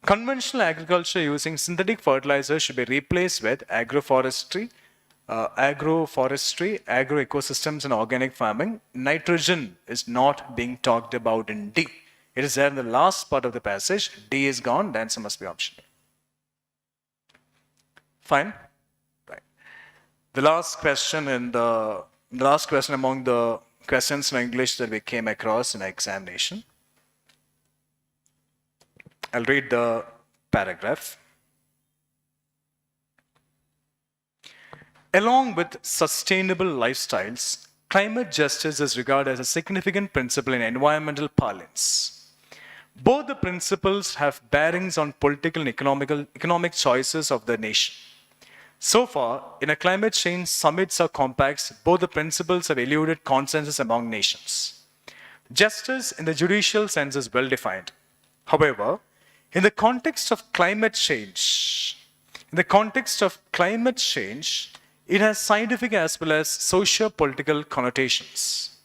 Conventional agriculture using synthetic fertilizers should be replaced with agroforestry, agroecosystems, and organic farming. Nitrogen is not being talked about in D. It is there in the last part of the passage. D is gone. The answer must be option A. Fine. The last question among the questions in English that we came across in examination. I'll read the paragraph. Along with sustainable lifestyles, climate justice is regarded as a significant principle in environmental parlance. Both the principles have bearings on political and economic choices of the nation. So far, in a climate change summits or compacts, both the principles have eluded consensus among nations. Justice in the judicial sense is well defined. However, in the context of climate change, it has scientific as well as socio-political connotations.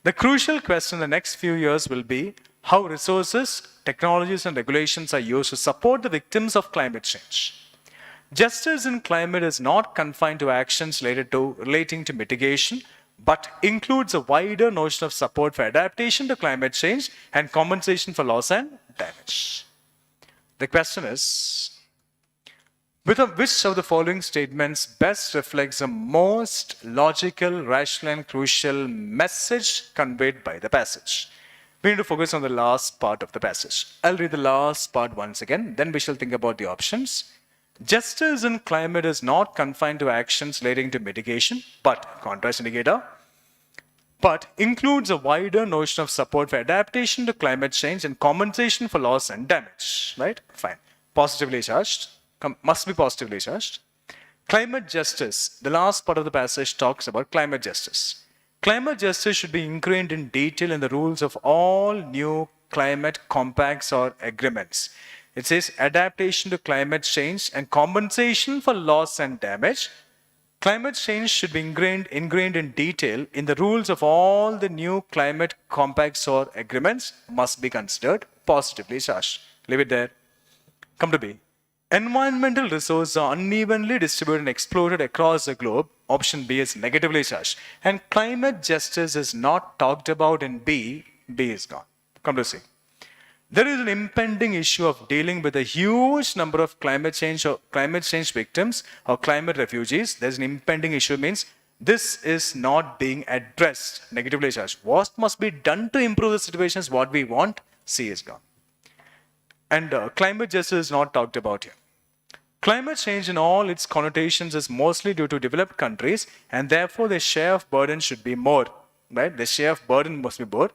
The crucial question in the next few years will be how resources, technologies, and regulations are used to support the victims of climate change. Justice in climate is not confined to actions relating to mitigation, but includes a wider notion of support for adaptation to climate change and compensation for loss and damage. The question is, which of the following statements best reflects the most logical, rational, and crucial message conveyed by the passage? We need to focus on the last part of the passage. I'll read the last part once again, then we shall think about the options. Justice in climate is not confined to actions relating to mitigation, contrast indicator, but includes a wider notion of support for adaptation to climate change and compensation for loss and damage. Right? Fine. Positively charged. Must be positively charged. Climate justice. The last part of the passage talks about climate justice. Climate justice should be ingrained in detail in the rules of all new climate compacts or agreements. It says adaptation to climate change and compensation for loss and damage. Climate change should be ingrained in detail in the rules of all the new climate compacts or agreements must be considered positively charged. Leave it there. Come to B. Environmental resources are unevenly distributed and exploited across the globe. Option B is negatively charged. And climate justice is not talked about in B. B is gone. Come to C. There is an impending issue of dealing with a huge number of climate change victims or climate refugees. There's an impending issue means this is not being addressed. Negatively charged. What must be done to improve the situation is what we want. C is gone. And climate justice is not talked about here. Climate change in all its connotations is mostly due to developed countries and therefore their share of burden should be more. Right? The share of burden must be more.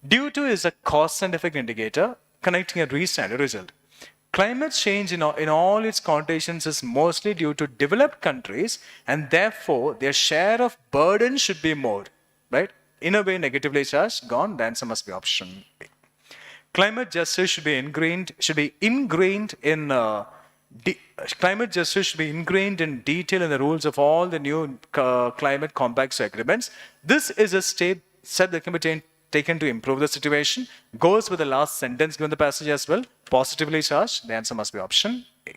Due to is a cause and effect indicator connecting a reason and a result. Climate change in all its connotations is mostly due to developed countries and therefore their share of burden should be more. Right? In a way, negatively charged, gone. The answer must be option B. Climate justice should be ingrained in climate justice should be ingrained in detail in the rules of all the new climate compacts agreements. This is a step that can be taken to improve the situation. Goes with the last sentence given the passage as well. Positively charged. The answer must be option A.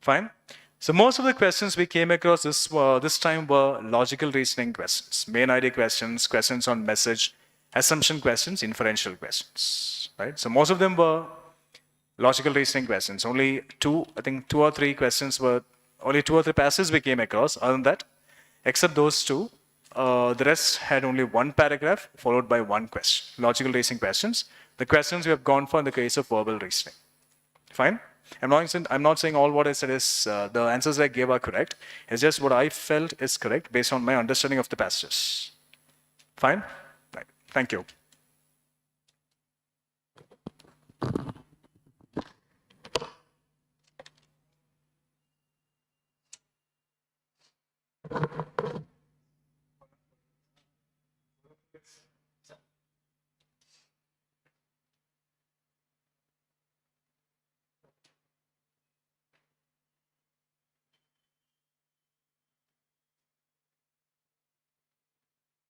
Fine. So most of the questions we came across this time were logical reasoning questions, main idea questions, questions on message, assumption questions, inferential questions. Right. So most of them were logical reasoning questions. Only two or three passages we came across. Other than that, except those two, the rest had only one paragraph followed by one question. Logical reasoning questions. The questions we have gone for in the case of verbal reasoning. Fine. I'm not saying all what I said is the answers I gave are correct. It's just what I felt is correct based on my understanding of the passages. Fine. Right. Thank you.